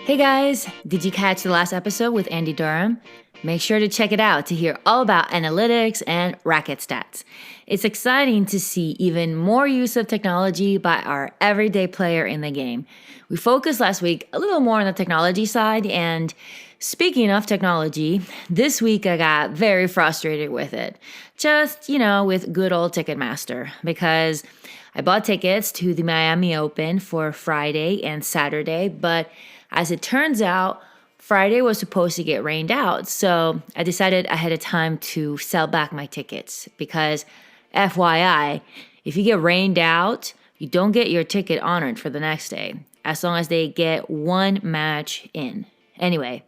Hey guys, did you catch the last episode with Andy Durham? Make sure to check it out to hear all about analytics and racquet stats. It's exciting to see even more use of technology by our everyday player in the game. We focused last week a little more on the technology side, and speaking of technology, this week I got very frustrated with it. Just, with good old Ticketmaster, because I bought tickets to the Miami Open for Friday and Saturday, but as it turns out, Friday was supposed to get rained out, so I decided ahead of time to sell back my tickets because, FYI, if you get rained out, you don't get your ticket honored for the next day, as long as they get one match in. Anyway,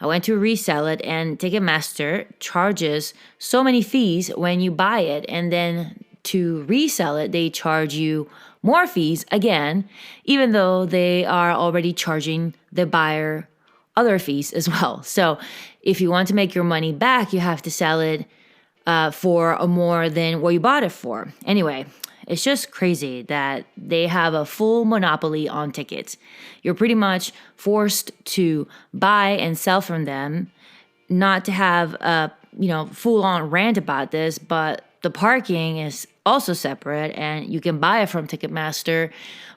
I went to resell it, and Ticketmaster charges so many fees when you buy it, and then to resell it, they charge you more fees again, even though they are already charging the buyer other fees as well. So if you want to make your money back, you have to sell it for more than what you bought it for. Anyway, it's just crazy that they have a full monopoly on tickets. You're pretty much forced to buy and sell from them, not to have a full-on rant about this, but the parking is also separate, and you can buy it from Ticketmaster,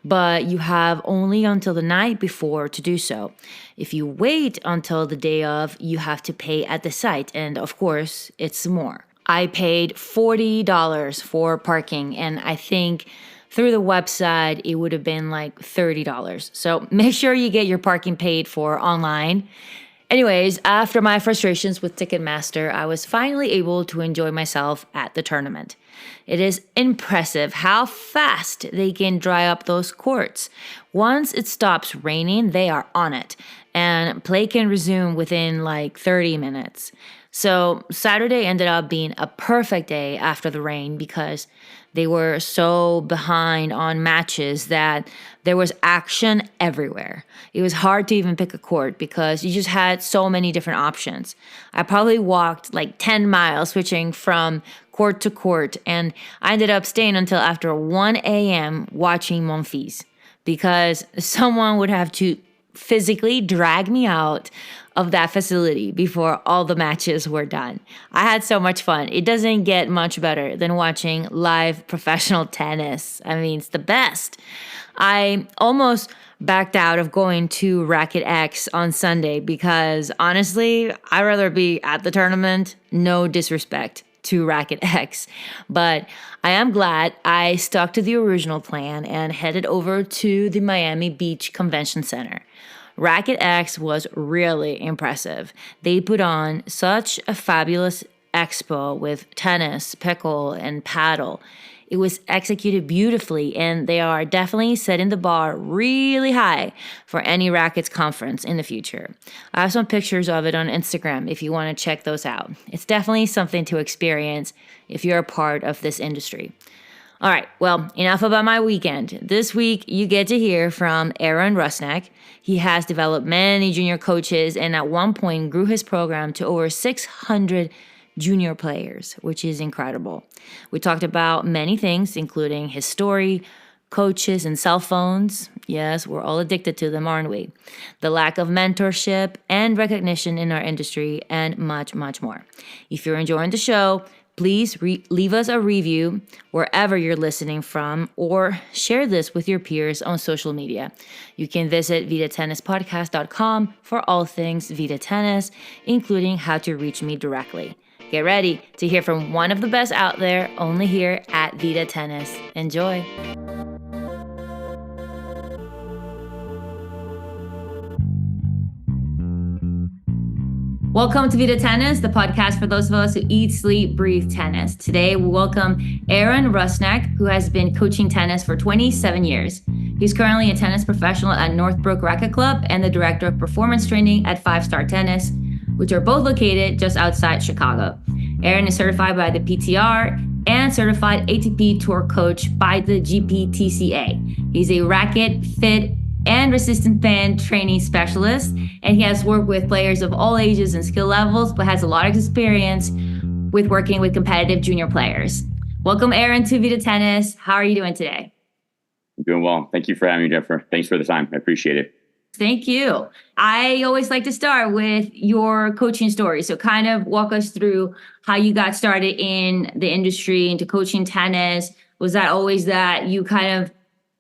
but you have only until the night before to do so. If you wait until the day of, you have to pay at the site, and of course, it's more. I paid $40 for parking, and I think through the website, it would have been like $30. So make sure you get your parking paid for online. Anyways, after my frustrations with Ticketmaster, I was finally able to enjoy myself at the tournament. It is impressive how fast they can dry up those courts. Once it stops raining, they are on it, and play can resume within like 30 minutes. So Saturday ended up being a perfect day after the rain because they were so behind on matches that there was action everywhere. It was hard to even pick a court because you just had so many different options. I probably walked like 10 miles switching from court to court, and I ended up staying until after 1 a.m. watching Monfils because someone would have to physically drag me out of that facility before all the matches were done. I had so much fun. It doesn't get much better than watching live professional tennis. I mean, it's the best. I almost backed out of going to Racquet X on Sunday because honestly, I'd rather be at the tournament. No disrespect to Racquet X, but I am glad I stuck to the original plan and headed over to the Miami Beach Convention Center. Racquet X was really impressive. They put on such a fabulous expo with tennis, pickle, and paddle. It was executed beautifully, and they are definitely setting the bar really high for any rackets conference in the future. I have some pictures of it on Instagram if you want to check those out. It's definitely something to experience if you're a part of this industry. All right, well, enough about my weekend. This week, you get to hear from Aaron Rusnak. He has developed many junior coaches and at one point grew his program to over 600 junior players, which is incredible. We talked about many things, including his story, coaches, and cell phones. Yes, we're all addicted to them, aren't we? The lack of mentorship and recognition in our industry, and much, much more. If you're enjoying the show, please leave us a review wherever you're listening from, or share this with your peers on social media. You can visit vidatennispodcast.com for all things Vida Tennis, including how to reach me directly. Get ready to hear from one of the best out there, only here at Vida Tennis. Enjoy. Welcome to Vida Tennis, the podcast for those of us who eat, sleep, breathe tennis. Today, we welcome Aaron Rusnak, who has been coaching tennis for 27 years. He's currently a tennis professional at Northbrook Racquet Club and the director of performance training at 5 Star Tennis, which are both located just outside Chicago. Aaron is certified by the PTR and certified ATP Tour coach by the GPTCA. He's a racket, fit, and resistant band training specialist, and he has worked with players of all ages and skill levels, but has a lot of experience with working with competitive junior players. Welcome, Aaron, to Vida Tennis. How are you doing today? I'm doing well. Thank you for having me, Jennifer. Thanks for the time. I appreciate it. Thank you. I always like to start with your coaching story. So, kind of walk us through how you got started in the industry into coaching tennis. Was that always that you kind of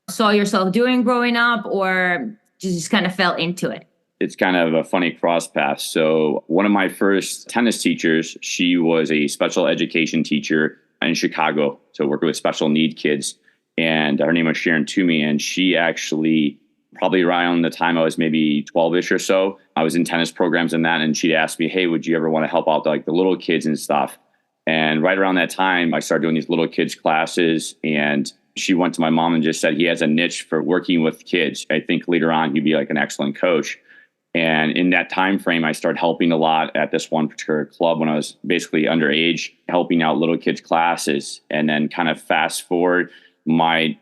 saw yourself doing growing up, or just kind of fell into it? It's kind of a funny cross path. So one of my first tennis teachers, she was a special education teacher in Chicago. So worked with special need kids. And her name was Sharon Toomey. And she actually, probably around the time I was maybe 12-ish or so, I was in tennis programs and that. And she'd asked me, hey, would you ever want to help out like the little kids and stuff? And right around that time, I started doing these little kids classes. And she went to my mom and just said, he has a niche for working with kids. I think later on, he'd be like an excellent coach. And in that time frame, I started helping a lot at this one particular club when I was basically underage, helping out little kids classes. And then kind of fast forward, I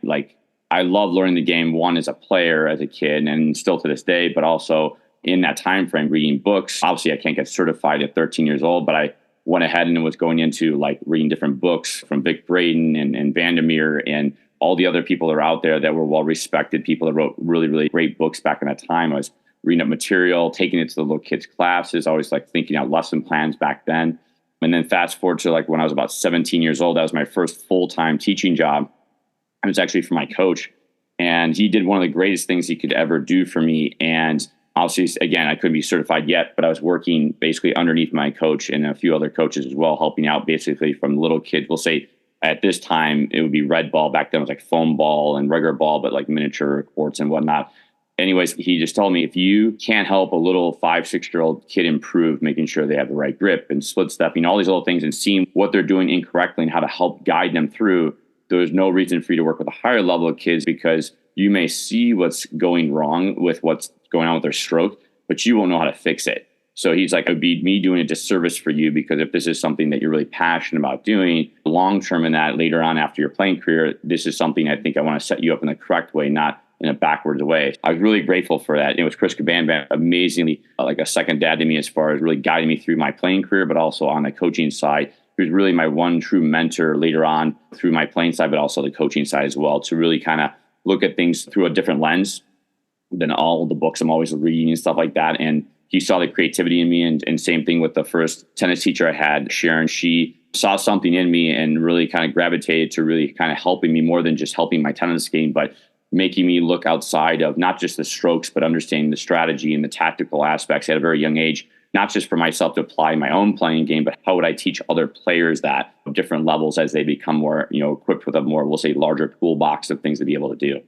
love learning the game, one as a player, as a kid, and still to this day, but also in that time frame, reading books. Obviously, I can't get certified at 13 years old, but I went ahead and was going into like reading different books from Vic Braden and Vandermeer and all the other people that are out there that were well-respected people that wrote really, really great books back in that time. I was reading up material, taking it to the little kids' classes, always like thinking out lesson plans back then. And then fast forward to like when I was about 17 years old, that was my first full-time teaching job. It was actually for my coach. And he did one of the greatest things he could ever do for me. And obviously, again, I couldn't be certified yet, but I was working basically underneath my coach and a few other coaches as well, helping out basically from little kids. We'll say at this time, it would be red ball. Back then it was like foam ball and regular ball, but like miniature courts and whatnot. Anyways, he just told me, if you can't help a little 5-6-year-old kid improve, making sure they have the right grip and split stepping, all these little things, and seeing what they're doing incorrectly and how to help guide them through, there's no reason for you to work with a higher level of kids, because you may see what's going wrong with what's going on with their stroke, but you won't know how to fix it. So he's like, it would be me doing a disservice for you, because if this is something that you're really passionate about doing long term in that later on after your playing career, this is something I think I want to set you up in the correct way, not in a backwards way. I was really grateful for that. It was Chris Cabanban, amazingly like a second dad to me as far as really guiding me through my playing career, but also on the coaching side. He was really my one true mentor later on through my playing side, but also the coaching side as well, to really kind of look at things through a different lens than all the books I'm always reading and stuff like that. And he saw the creativity in me. And same thing with the first tennis teacher I had, Sharon. She saw something in me and really kind of gravitated to really kind of helping me more than just helping my tennis game, but making me look outside of not just the strokes, but understanding the strategy and the tactical aspects at a very young age, not just for myself to apply my own playing game, but how would I teach other players that of different levels as they become more, equipped with a more, we'll say, larger toolbox of things to be able to do.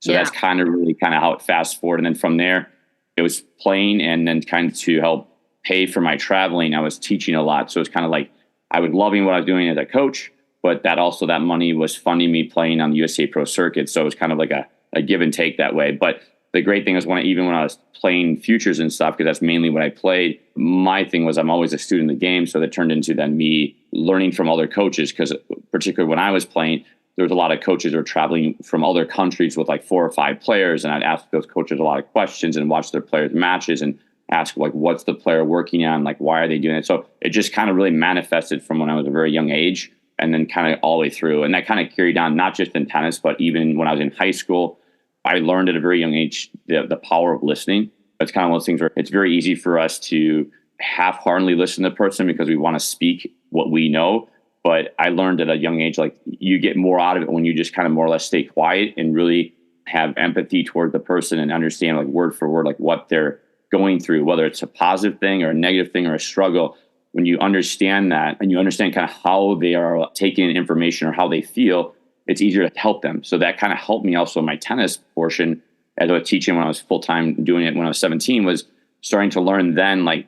So that's kind of how it fast forward. And then from there, it was playing, and then kind of to help pay for my traveling, I was teaching a lot. So it's kind of like I was loving what I was doing as a coach, but that money was funding me playing on the USA Pro Circuit. So it was kind of like a give and take that way. But the great thing is when I was playing futures and stuff, because that's mainly what I played, my thing was I'm always a student of the game. So that turned into then me learning from other coaches, because particularly when I was playing, there was a lot of coaches who were traveling from other countries with like 4 or 5 players. And I'd ask those coaches a lot of questions and watch their players' matches and ask, like, what's the player working on? Like, why are they doing it? So it just kind of really manifested from when I was a very young age, and then kind of all the way through. And that kind of carried on, not just in tennis, but even when I was in high school. I learned at a very young age the power of listening. It's kind of one of those things where it's very easy for us to half-heartedly listen to the person because we want to speak what we know. But I learned at a young age, like, you get more out of it when you just kind of more or less stay quiet and really have empathy toward the person and understand, like, word for word, like what they're going through, whether it's a positive thing or a negative thing or a struggle. When you understand that and you understand kind of how they are taking information or how they feel, it's easier to help them. So that kind of helped me also in my tennis portion, as I was teaching when I was full-time doing it when I was 17, was starting to learn then, like,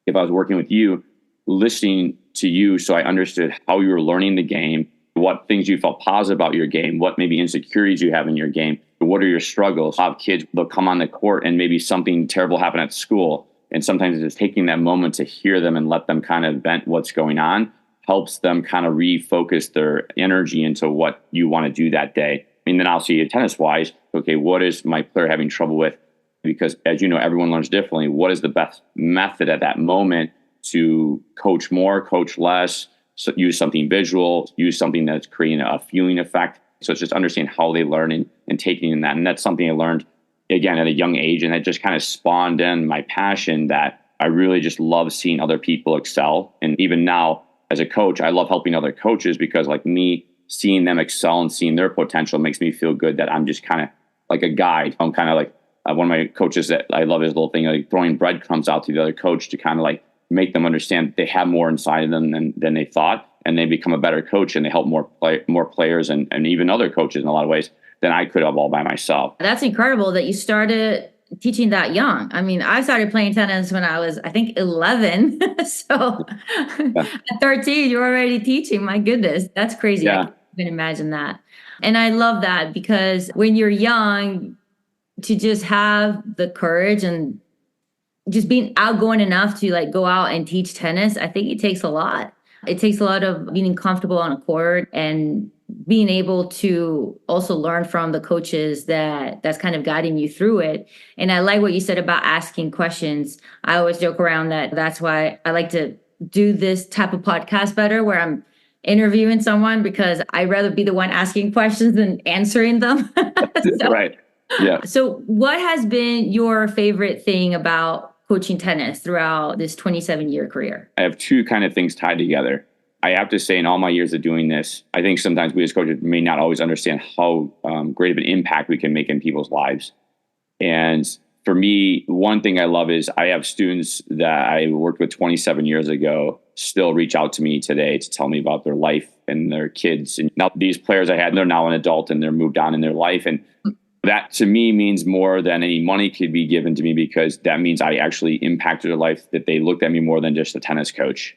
if I was working with you, listening to you so I understood how you were learning the game, what things you felt positive about your game, what maybe insecurities you have in your game, what are your struggles. A lot of kids, they'll come on the court and maybe something terrible happened at school. And sometimes it's just taking that moment to hear them and let them kind of vent what's going on helps them kind of refocus their energy into what you want to do that day. And then I'll see tennis-wise, okay, what is my player having trouble with? Because as you know, everyone learns differently. What is the best method at that moment to coach more, coach less, so use something visual, use something that's creating a feeling effect. So it's just understanding how they learn and taking in that. And that's something I learned again, at a young age. And that just kind of spawned in my passion that I really just love seeing other people excel. And even now as a coach, I love helping other coaches because like me, seeing them excel and seeing their potential makes me feel good that I'm just kind of like a guide. I'm kind of like one of my coaches that I love his little thing, like throwing breadcrumbs out to the other coach to kind of like make them understand they have more inside of them than they thought. And they become a better coach and they help more players and even other coaches in a lot of ways than I could have all by myself. That's incredible that you started teaching that young. I mean, I started playing tennis when I was, I think, 11. So at 13, you're already teaching. My goodness, that's crazy. Yeah. I can't even imagine that. And I love that because when you're young, to just have the courage and just being outgoing enough to like go out and teach tennis, I think it takes a lot. It takes a lot of being comfortable on a court and being able to also learn from the coaches that's kind of guiding you through it. And I like what you said about asking questions. I always joke around that's why I like to do this type of podcast better, where I'm interviewing someone, because I'd rather be the one asking questions than answering them. Right. Yeah. So what has been your favorite thing about coaching tennis throughout this 27-year career? I have two kind of things tied together. I have to say, in all my years of doing this, I think sometimes we as coaches may not always understand how great of an impact we can make in people's lives. And for me, one thing I love is I have students that I worked with 27 years ago still reach out to me today to tell me about their life and their kids. And now these players I had, they're now an adult and they're moved on in their life. And that to me means more than any money could be given to me, because that means I actually impacted their life, that they looked at me more than just a tennis coach.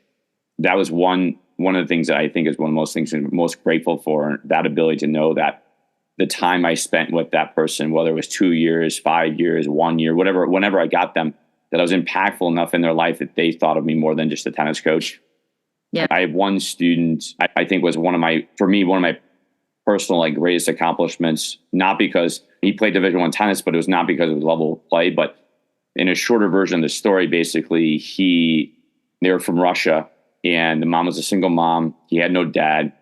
That was one of the things that I think is one of the most things I'm most grateful for, that ability to know that the time I spent with that person, whether it was 2 years, 5 years, 1 year, whatever, whenever I got them, that I was impactful enough in their life that they thought of me more than just a tennis coach. Yeah. I have one student I think was one of my personal like greatest accomplishments, not because he played Division I tennis, but it was not because of his level of play. But in a shorter version of the story, basically, they were from Russia, and the mom was a single mom. He had no dad,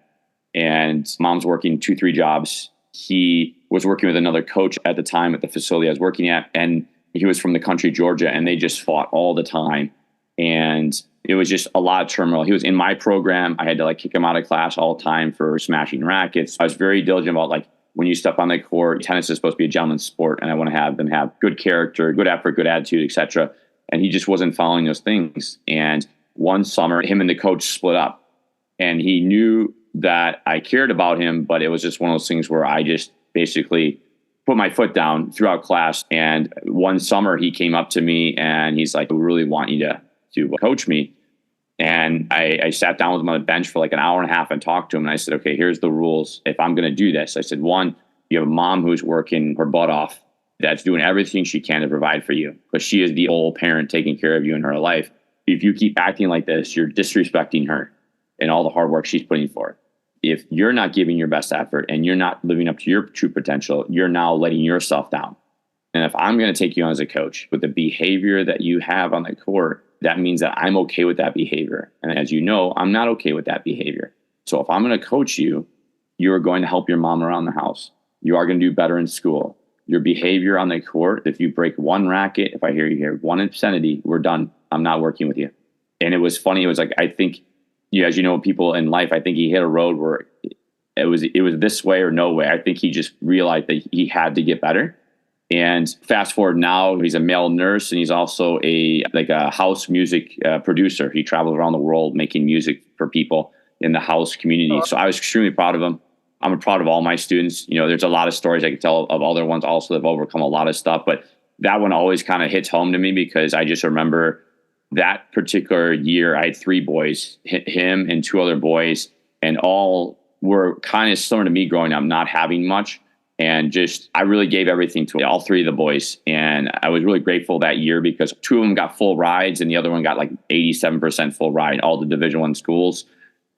and mom's working 2-3 jobs. He was working with another coach at the time at the facility I was working at, and he was from the country, Georgia, and they just fought all the time. And it was just a lot of turmoil. He was in my program. I had to like kick him out of class all the time for smashing rackets. I was very diligent about like, when you step on the court, tennis is supposed to be a gentleman's sport, and I want to have them have good character, good effort, good attitude, etc. And he just wasn't following those things. And one summer, him and the coach split up, and he knew that I cared about him, but it was just one of those things where I just basically put my foot down throughout class. And one summer he came up to me and he's like, "We really want you to coach me." And I sat down with him on the bench for like an hour and a half and talked to him. And I said, "Okay, here's the rules. If I'm going to do this," I said, "one, you have a mom who's working her butt off, that's doing everything she can to provide for you, because she is the old parent taking care of you in her life. If you keep acting like this, you're disrespecting her and all the hard work she's putting forth. If you're not giving your best effort and you're not living up to your true potential, you're now letting yourself down. And if I'm going to take you on as a coach with the behavior that you have on the court, that means that I'm okay with that behavior. And as you know, I'm not okay with that behavior. So if I'm going to coach you, you're going to help your mom around the house. You are going to do better in school. Your behavior on the court, if you break one racket, if I hear you hear one obscenity, we're done. I'm not working with you." And it was funny. It was like, I think, as you know, people in life, I think he hit a road where it was this way or no way. I think he just realized that he had to get better. And fast forward now, he's a male nurse, and he's also a house music producer. He travels around the world making music for people in the house community. So I was extremely proud of him. I'm proud of all my students. There's a lot of stories I could tell of other ones also that have overcome a lot of stuff, but that one always kind of hits home to me, because I just remember that particular year, I had 3 boys, him and 2 other boys, and all were kind of similar to me growing up, not having much. And just, I really gave everything to all 3 of the boys. And I was really grateful that year, because 2 of them got full rides and the other one got like 87% full ride, all the Division I schools.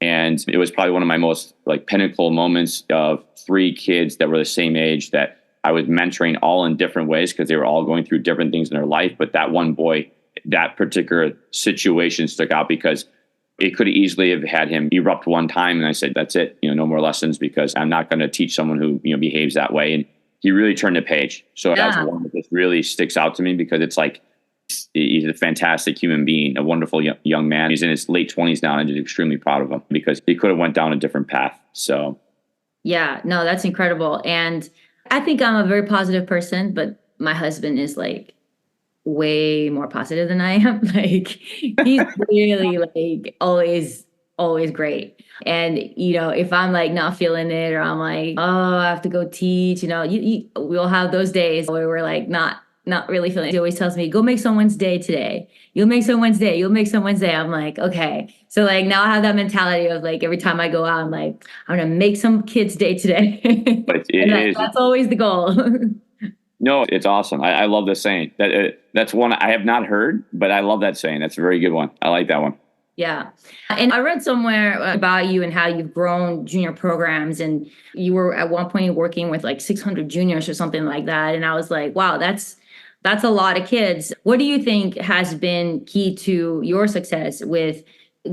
And it was probably one of my most like pinnacle moments of 3 kids that were the same age that I was mentoring, all in different ways, because they were all going through different things in their life. But that one boy, that particular situation stuck out, because it could easily have had him erupt one time. And I said, "That's it, no more lessons, because I'm not going to teach someone who, behaves that way." And he really turned the page. So that's Yeah. one that just really sticks out to me, because it's like, he's a fantastic human being, a wonderful young man. He's in his late 20s now, and I'm just extremely proud of him, because he could have went down a different path. So Yeah, no, that's incredible. And I think I'm a very positive person, but my husband is like way more positive than I am. Like he's really like always great. And if I'm like not feeling it, or I'm like, oh, I have to go teach, we'll have those days where we're like not really feeling it. He always tells me, go make someone's day today. You'll make someone's day. You'll make someone's day. I'm like, okay. So like now I have that mentality of like, every time I go out, I'm like, I'm going to make some kid's day today. but That's always the goal. No, it's awesome. I love this saying. That's one I have not heard, but I love that saying. That's a very good one. I like that one. Yeah. And I read somewhere about you and how you've grown junior programs, and you were at one point working with like 600 juniors or something like that. And I was like, wow, that's a lot of kids. What do you think has been key to your success with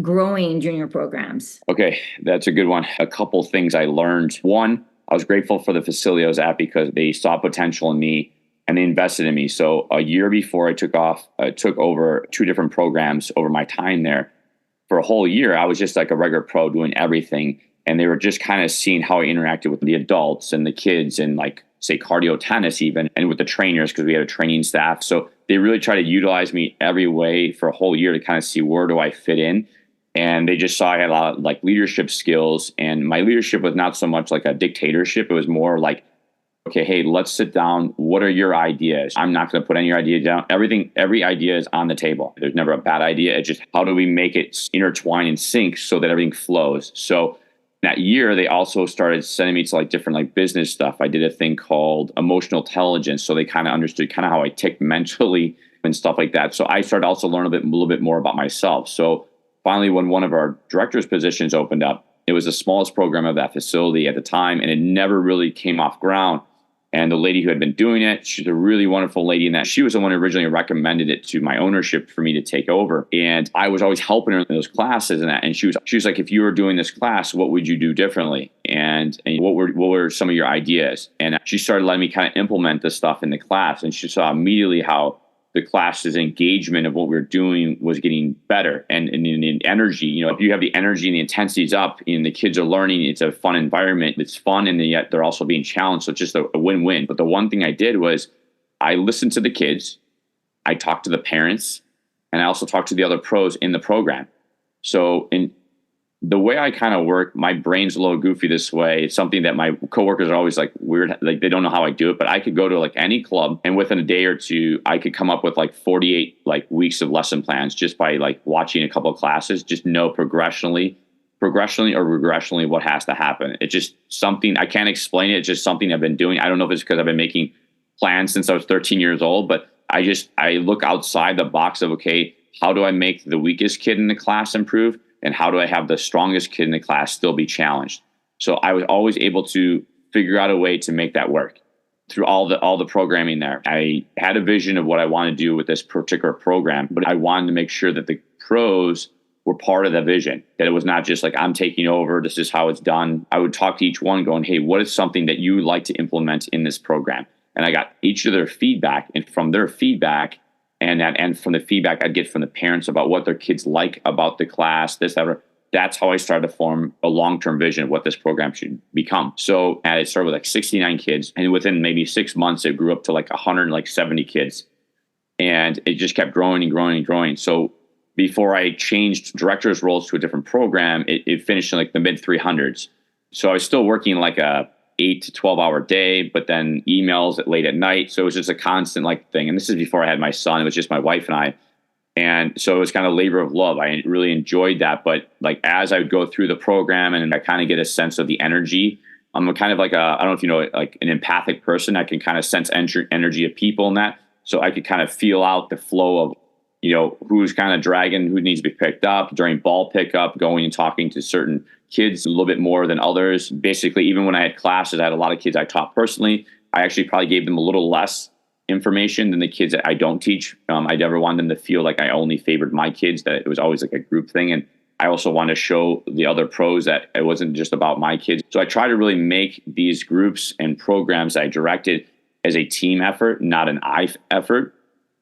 growing junior programs? Okay, that's a good one. A couple things I learned. One, I was grateful for the facility I was at, because they saw potential in me and they invested in me. So a year before I took over 2 different programs over my time there. For a whole year, I was just like a regular pro doing everything. And they were just kind of seeing how I interacted with the adults and the kids, and like, say, cardio tennis even, and with the trainers, because we had a training staff. So they really try to utilize me every way for a whole year to kind of see where do I fit in. And they just saw I had a lot of like leadership skills, and my leadership was not so much like a dictatorship. It was more like, okay, hey, let's sit down. What are your ideas? I'm not going to put any idea down. Every idea is on the table. There's never a bad idea. It's just, how do we make it intertwine and sync so that everything flows? So that year, they also started sending me to like different like business stuff. I did a thing called emotional intelligence. So they kind of understood kind of how I tick mentally and stuff like that. So I started also learning a little bit more about myself. So finally, when one of our director's positions opened up, it was the smallest program of that facility at the time, and it never really came off ground. And the lady who had been doing it, she's a really wonderful lady in that she was the one who originally recommended it to my ownership for me to take over. And I was always helping her in those classes and that. And she was like, if you were doing this class, what would you do differently? And what were some of your ideas? And she started letting me kind of implement this stuff in the class. And she saw immediately how the class's engagement of what we were doing was getting better, and the energy. If you have the energy and the intensity's up and the kids are learning, it's a fun environment. It's fun, and yet they're also being challenged. So it's just a win-win. But the one thing I did was I listened to the kids, I talked to the parents, and I also talked to the other pros in the program. So in the way I kind of work, my brain's a little goofy this way. It's something that my coworkers are always like weird. Like they don't know how I do it, but I could go to like any club, and within a day or two, I could come up with like 48 like weeks of lesson plans just by like watching a couple of classes, just know progressionally or regressionally what has to happen. It's just something I can't explain it. It's just something I've been doing. I don't know if it's because I've been making plans since I was 13 years old, but I look outside the box of, okay, how do I make the weakest kid in the class improve? And how do I have the strongest kid in the class still be challenged? So I was always able to figure out a way to make that work through all the programming there. I had a vision of what I wanted to do with this particular program, but I wanted to make sure that the pros were part of the vision, that it was not just like, I'm taking over, this is how it's done. I would talk to each one going, hey, what is something that you would like to implement in this program? And I got each of their feedback, and from their feedback, and from the feedback I'd get from the parents about what their kids like about the class, that's how I started to form a long-term vision of what this program should become. So it started with like 69 kids, and within maybe 6 months, it grew up to like 170 kids. And it just kept growing and growing and growing. So before I changed director's roles to a different program, it finished in like the mid 300s. So I was still working like a 8 to 12 hour day, but then emails late at night. So it was just a constant like thing. And this is before I had my son. It was just my wife and I. And so it was kind of labor of love. I really enjoyed that. But like, as I would go through the program and I kind of get a sense of the energy, I'm kind of like I don't know if you know, like an empathic person. I can kind of sense energy of people in that. So I could kind of feel out the flow of, who's kind of dragging, who needs to be picked up during ball pickup, going and talking to certain kids a little bit more than others. Basically, even when I had classes, I had a lot of kids I taught personally. I actually probably gave them a little less information than the kids that I don't teach. I never wanted them to feel like I only favored my kids, that it was always like a group thing. And I also want to show the other pros that it wasn't just about my kids. So I try to really make these groups and programs I directed as a team effort, not an I effort.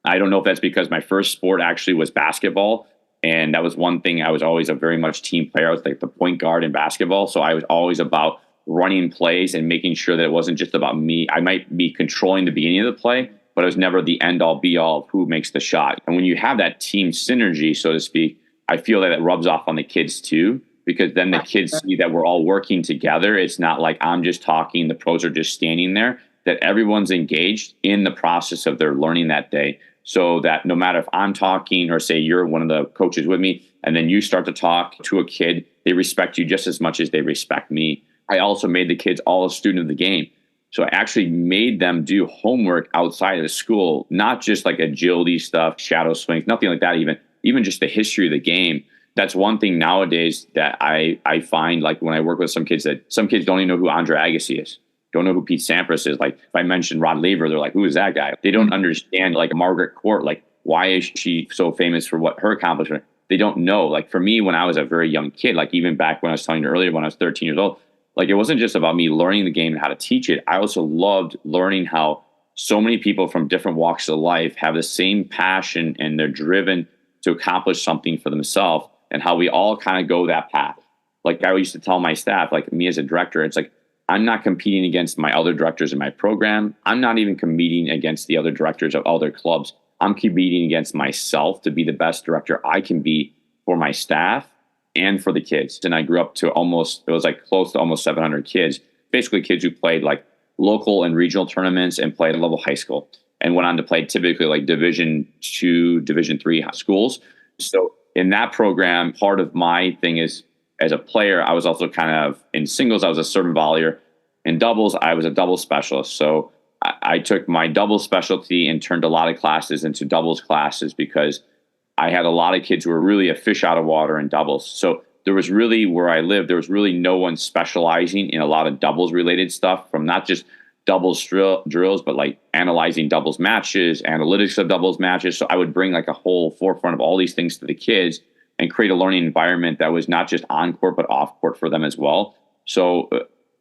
I don't know if that's because my first sport actually was basketball. And that was one thing. I was always a very much team player. I was like the point guard in basketball. So I was always about running plays and making sure that it wasn't just about me. I might be controlling the beginning of the play, but it was never the end all be all of who makes the shot. And when you have that team synergy, so to speak, I feel that it rubs off on the kids too, because then the kids see that we're all working together. It's not like I'm just talking, the pros are just standing there, that everyone's engaged in the process of their learning that day. So that no matter if I'm talking or say you're one of the coaches with me, and then you start to talk to a kid, they respect you just as much as they respect me. I also made the kids all a student of the game. So I actually made them do homework outside of the school, not just like agility stuff, shadow swings, nothing like that, even just the history of the game. That's one thing nowadays that I find, like when I work with some kids, that some kids don't even know who Andre Agassi is, don't know who Pete Sampras is. Like if I mention Rod Laver, they're like, who is that guy? They don't understand, like Margaret Court, like why is she so famous for what her accomplishment? They don't know. Like for me, when I was a very young kid, like even back when I was telling you earlier, when I was 13 years old, like it wasn't just about me learning the game and how to teach it. I also loved learning how so many people from different walks of life have the same passion and they're driven to accomplish something for themselves, and how we all kind of go that path. Like I used to tell my staff, like me as a director, it's like, I'm not competing against my other directors in my program. I'm not even competing against the other directors of other clubs. I'm competing against myself to be the best director I can be for my staff and for the kids. And I grew up to it was like close to almost 700 kids, basically kids who played like local and regional tournaments and played at level high school and went on to play typically like Division 2, Division 3 schools. So in that program, part of my thing is, as a player, I was also kind of in singles, I was a serve and volleyer. In doubles, I was a double specialist. So I took my double specialty and turned a lot of classes into doubles classes, because I had a lot of kids who were really a fish out of water in doubles. So there was really, where I lived, there was really no one specializing in a lot of doubles related stuff, from not just doubles drills, but like analyzing doubles matches, analytics of doubles matches. So I would bring like a whole forefront of all these things to the kids and create a learning environment that was not just on court, but off court for them as well. So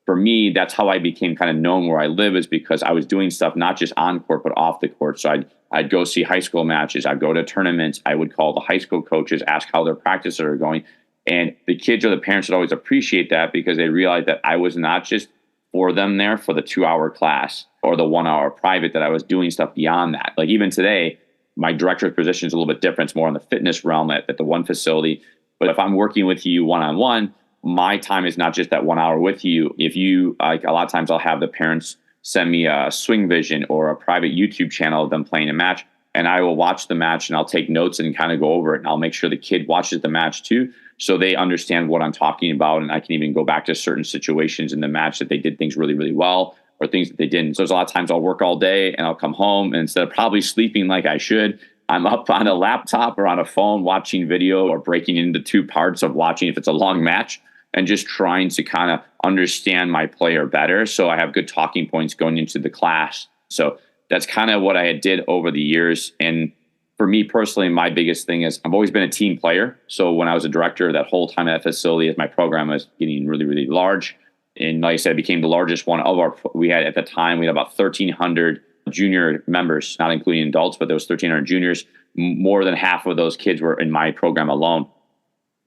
for me, that's how I became kind of known where I live, is because I was doing stuff not just on court, but off the court. So I'd go see high school matches. I'd go to tournaments. I would call the high school coaches, ask how their practices are going. And the kids or the parents would always appreciate that, because they realized that I was not just for them there for the 2-hour class or the 1-hour private, that I was doing stuff beyond that. Like even today, my director's position is a little bit different. It's more in the fitness realm at the one facility. But if I'm working with you one-on-one, my time is not just that 1 hour with you. If you, like a lot of times I'll have the parents send me a Swing Vision or a private YouTube channel of them playing a match, and I will watch the match and I'll take notes and kind of go over it. And I'll make sure the kid watches the match too, so they understand what I'm talking about. And I can even go back to certain situations in the match that they did things really, really well, or things that they didn't. So there's a lot of times I'll work all day and I'll come home, and instead of probably sleeping like I should, I'm up on a laptop or on a phone watching video, or breaking into 2 parts of watching if it's a long match, and just trying to kind of understand my player better, so I have good talking points going into the class. So that's kind of what I did over the years. And for me personally, my biggest thing is I've always been a team player. So when I was a director, that whole time at that facility, as my program was getting really, really large, and like I said, it became the largest one of we had at the time, we had about 1,300 junior members, not including adults, but there was 1,300 juniors. More than half of those kids were in my program alone.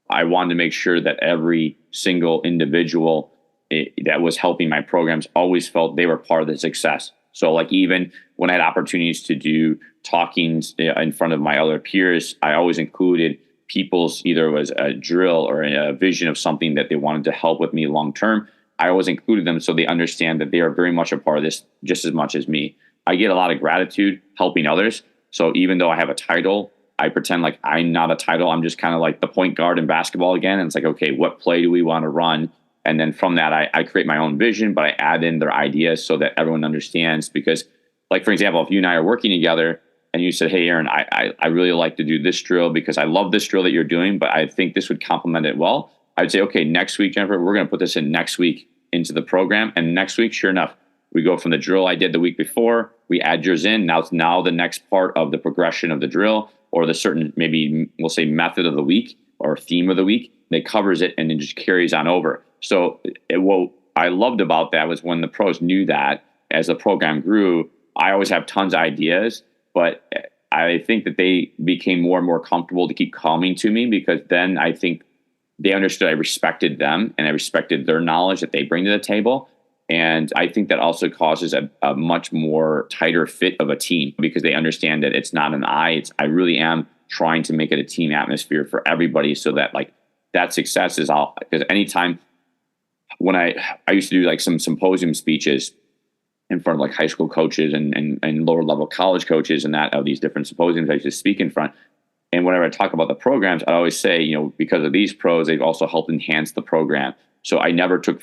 I wanted to make sure that every single individual that was helping my programs always felt they were part of the success. So like even when I had opportunities to do talkings in front of my other peers, I always included people's, either it was a drill or a vision of something that they wanted to help with me long term. I always included them so they understand that they are very much a part of this just as much as me. I get a lot of gratitude helping others. So even though I have a title, I pretend like I'm not a title. I'm just kind of like the point guard in basketball again. And it's like, okay, what play do we want to run? And then from that, I create my own vision, but I add in their ideas so that everyone understands. Because like, for example, if you and I are working together and you said, hey, Aaron, I really like to do this drill because I love this drill that you're doing, but I think this would complement it well. I would say, okay, next week, Jennifer, we're going to put this in next week into the program. And next week, sure enough, we go from the drill I did the week before, we add yours in. Now it's the next part of the progression of the drill, or the certain, maybe we'll say method of the week or theme of the week. that covers it and then just carries on over. So what I loved about that was when the pros knew that as the program grew, I always have tons of ideas, but I think that they became more and more comfortable to keep coming to me, because then I think they understood I respected them and I respected their knowledge that they bring to the table. And I think that also causes a much more tighter fit of a team, because they understand that it's not an I really am trying to make it a team atmosphere for everybody, so that like that success is all, because anytime when I used to do like some symposium speeches in front of like high school coaches and lower level college coaches and that of these different symposiums I used to speak in front. And whenever I talk about the programs, I always say, because of these pros, they've also helped enhance the program. So I never took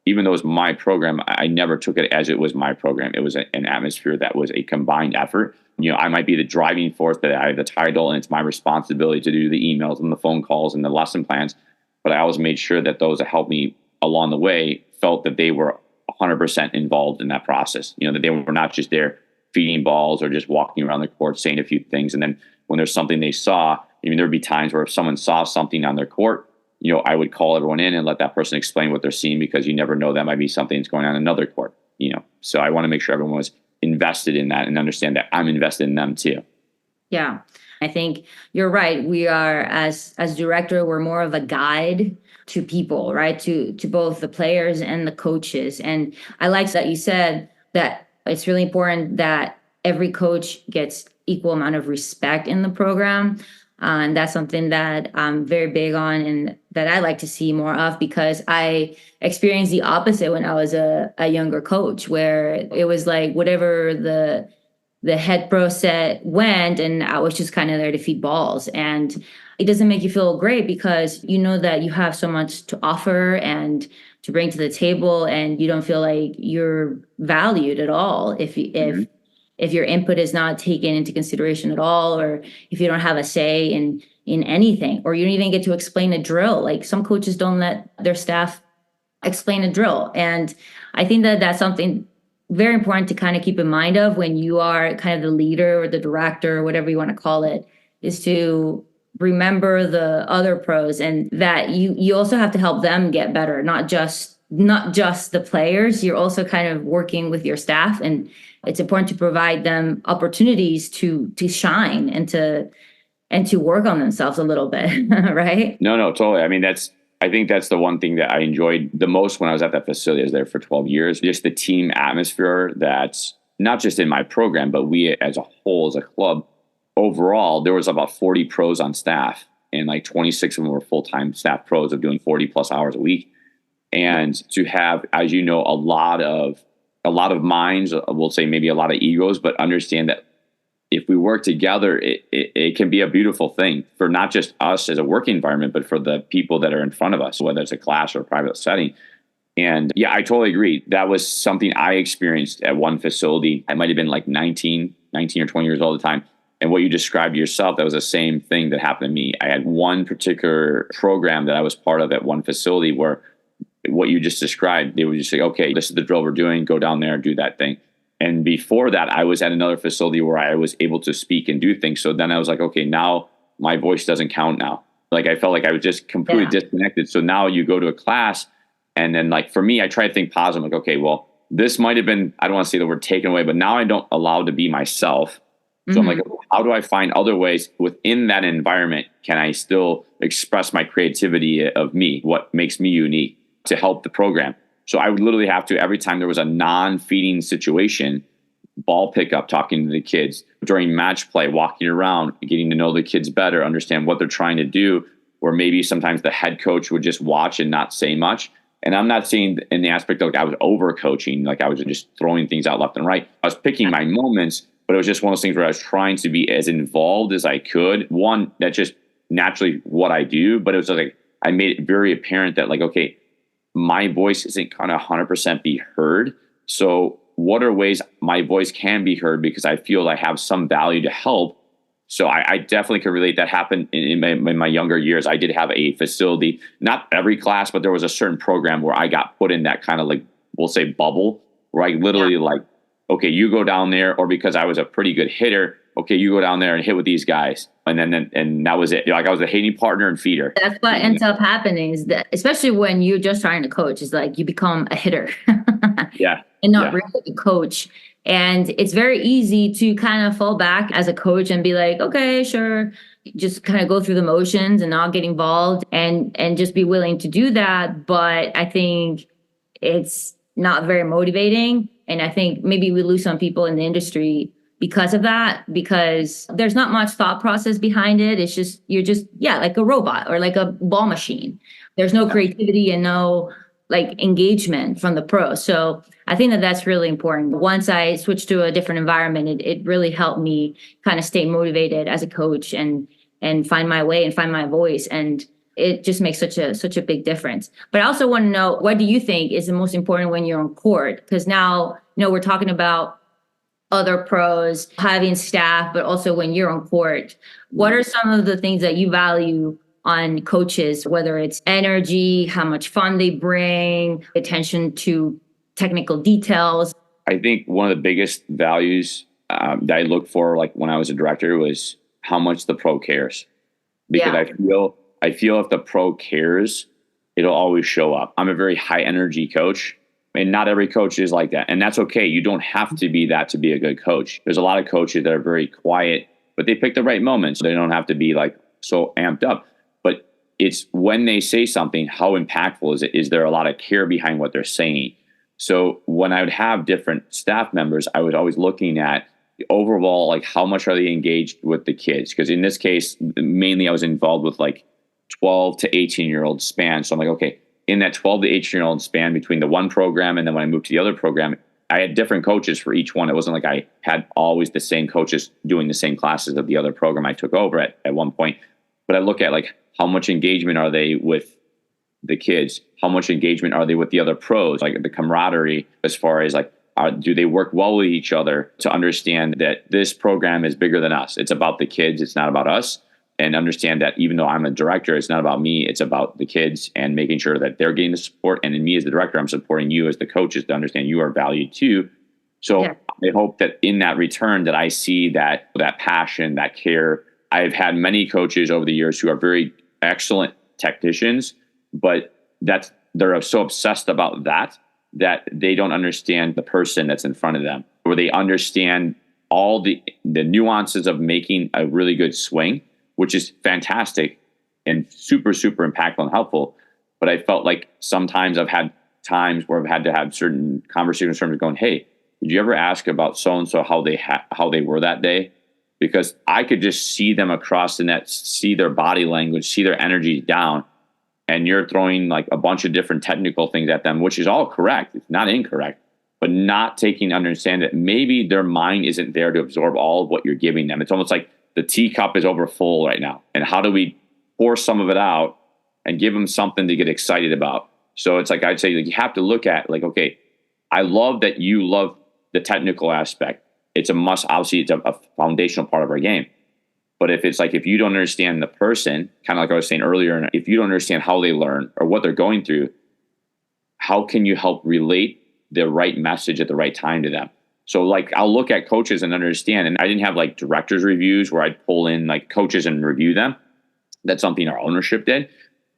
even though it was my program, I never took it as it was my program. It was an atmosphere that was a combined effort. I might be the driving force, that I have the title and it's my responsibility to do the emails and the phone calls and the lesson plans. But I always made sure that those that helped me along the way felt that they were 100% involved in that process. That they were not just there feeding balls or just walking around the court saying a few things. And then when there's something they saw, there'd be times where if someone saw something on their court, I would call everyone in and let that person explain what they're seeing, because you never know, that might be something that's going on in another court. So I want to make sure everyone was invested in that and understand that I'm invested in them too. Yeah, I think you're right. We are, as director, we're more of a guide to people, right? To both the players and the coaches. And I like that you said that it's really important that every coach gets equal amount of respect in the program. And that's something that I'm very big on and that I like to see more of, because I experienced the opposite when I was a younger coach, where it was like whatever the head pro set went, and I was just kind of there to feed balls. And it doesn't make you feel great, because you know that you have so much to offer and to bring to the table, and you don't feel like you're valued at all if your input is not taken into consideration at all, or if you don't have a say in anything, or you don't even get to explain a drill. Like some coaches don't let their staff explain a drill. And I think that that's something very important to kind of keep in mind of when you are kind of the leader or the director or whatever you want to call it, is to remember the other pros, and that you also have to help them get better, not just the players. You're also kind of working with your staff, and it's important to provide them opportunities to shine and to work on themselves a little bit. Right? No, totally. I think that's the one thing that I enjoyed the most when I was at that facility. I was there for 12 years. Just the team atmosphere that's not just in my program, but we as a whole, as a club, overall, there was about 40 pros on staff, and like 26 of them were full-time staff pros of doing 40 plus hours a week. And to have, as you know, a lot of minds, we'll say maybe a lot of egos, but understand that if we work together, it can be a beautiful thing for not just us as a working environment, but for the people that are in front of us, whether it's a class or a private setting. And yeah, I totally agree. That was something I experienced at one facility. I might have been like 19 or 20 years old at the time. And what you described yourself, that was the same thing that happened to me. I had one particular program that I was part of at one facility where what you just described, they would just say, okay, this is the drill we're doing, go down there and do that thing. And before that, I was at another facility where I was able to speak and do things. So then I was like, okay, now my voice doesn't count now. Like I felt like I was just completely disconnected. So now you go to a class, and then like for me, I try to think positive. Like, okay, well, this might have been, I don't want to say the word taken away, but now I don't allow to be myself. So I'm like, how do I find other ways within that environment? Can I still express my creativity of me, what makes me unique, to help the program? So I would literally have to, every time there was a non-feeding situation, ball pickup, talking to the kids during match play, walking around, getting to know the kids better, understand what they're trying to do, or maybe sometimes the head coach would just watch and not say much. And I'm not saying in the aspect of like I was over coaching, like I was just throwing things out left and right. I was picking my moments, but it was just one of those things where I was trying to be as involved as I could. One, that's just naturally what I do, but it was like I made it very apparent that like, okay, my voice isn't kind of 100% be heard. So what are ways my voice can be heard, because I feel I have some value to help? So I definitely can relate. That happened in my younger years. I did have a facility, not every class, but there was a certain program where I got put in that kind of like, we'll say bubble, where I literally like, okay, you go down there, or because I was a pretty good hitter, okay, you go down there and hit with these guys. And that was it. Like I was a hitting partner and feeder. That's what ends up happening is that, especially when you're just trying to coach, is like you become a hitter Yeah. and not really a coach. And it's very easy to kind of fall back as a coach and be like, okay, sure, just kind of go through the motions and not get involved and just be willing to do that. But I think it's not very motivating. And I think maybe we lose some people in the industry because of that, because there's not much thought process behind it. It's just, you're just, yeah, like a robot or like a ball machine. There's no creativity and no like engagement from the pros. So I think that that's really important. Once I switched to a different environment, it really helped me kind of stay motivated as a coach and find my way and find my voice. And it just makes such a big difference. But I also want to know, what do you think is the most important when you're on court? Because now, we're talking about other pros having staff, but also when you're on court, what are some of the things that you value on coaches, whether it's energy, how much fun they bring, attention to technical details? I think one of the biggest values that I looked for, like when I was a director, was how much the pro cares. Because I feel if the pro cares, it'll always show up. I'm a very high energy coach, and not every coach is like that. And that's okay. You don't have to be that to be a good coach. There's a lot of coaches that are very quiet, but they pick the right moments. They don't have to be like so amped up. But it's when they say something, how impactful is it? Is there a lot of care behind what they're saying? So when I would have different staff members, I was always looking at the overall, like how much are they engaged with the kids? Because in this case, mainly I was involved with like 12 to 18-year-old span. So I'm like, okay, in that 12 to 18-year-old span between the one program and then when I moved to the other program, I had different coaches for each one. It wasn't like I had always the same coaches doing the same classes of the other program I took over at one point. But I look at like how much engagement are they with the kids? How much engagement are they with the other pros? Like the camaraderie, as far as like, do they work well with each other to understand that this program is bigger than us? It's about the kids. It's not about us. And understand that even though I'm a director, it's not about me. It's about the kids and making sure that they're getting the support. And in me as the director, I'm supporting you as the coaches to understand you are valued too. So I hope that in that return that I see that passion, that care. I've had many coaches over the years who are very excellent technicians, but they're so obsessed about that they don't understand the person that's in front of them, or they understand all the nuances of making a really good swing, which is fantastic and super, super impactful and helpful. But I felt like sometimes I've had times where I've had to have certain conversations in terms of going, hey, did you ever ask about so-and-so how they were that day? Because I could just see them across the net, see their body language, see their energy down. And you're throwing like a bunch of different technical things at them, which is all correct. It's not incorrect, but not taking understand that maybe their mind isn't there to absorb all of what you're giving them. It's almost like the teacup is over full right now. And how do we pour some of it out and give them something to get excited about? So it's like, I'd say like, you have to look at like, okay, I love that you love the technical aspect. It's a must. Obviously, it's a foundational part of our game. But if it's like, if you don't understand the person, kind of like I was saying earlier, if you don't understand how they learn or what they're going through, how can you help relate the right message at the right time to them? So like, I'll look at coaches and understand, and I didn't have like directors reviews where I'd pull in like coaches and review them. That's something our ownership did.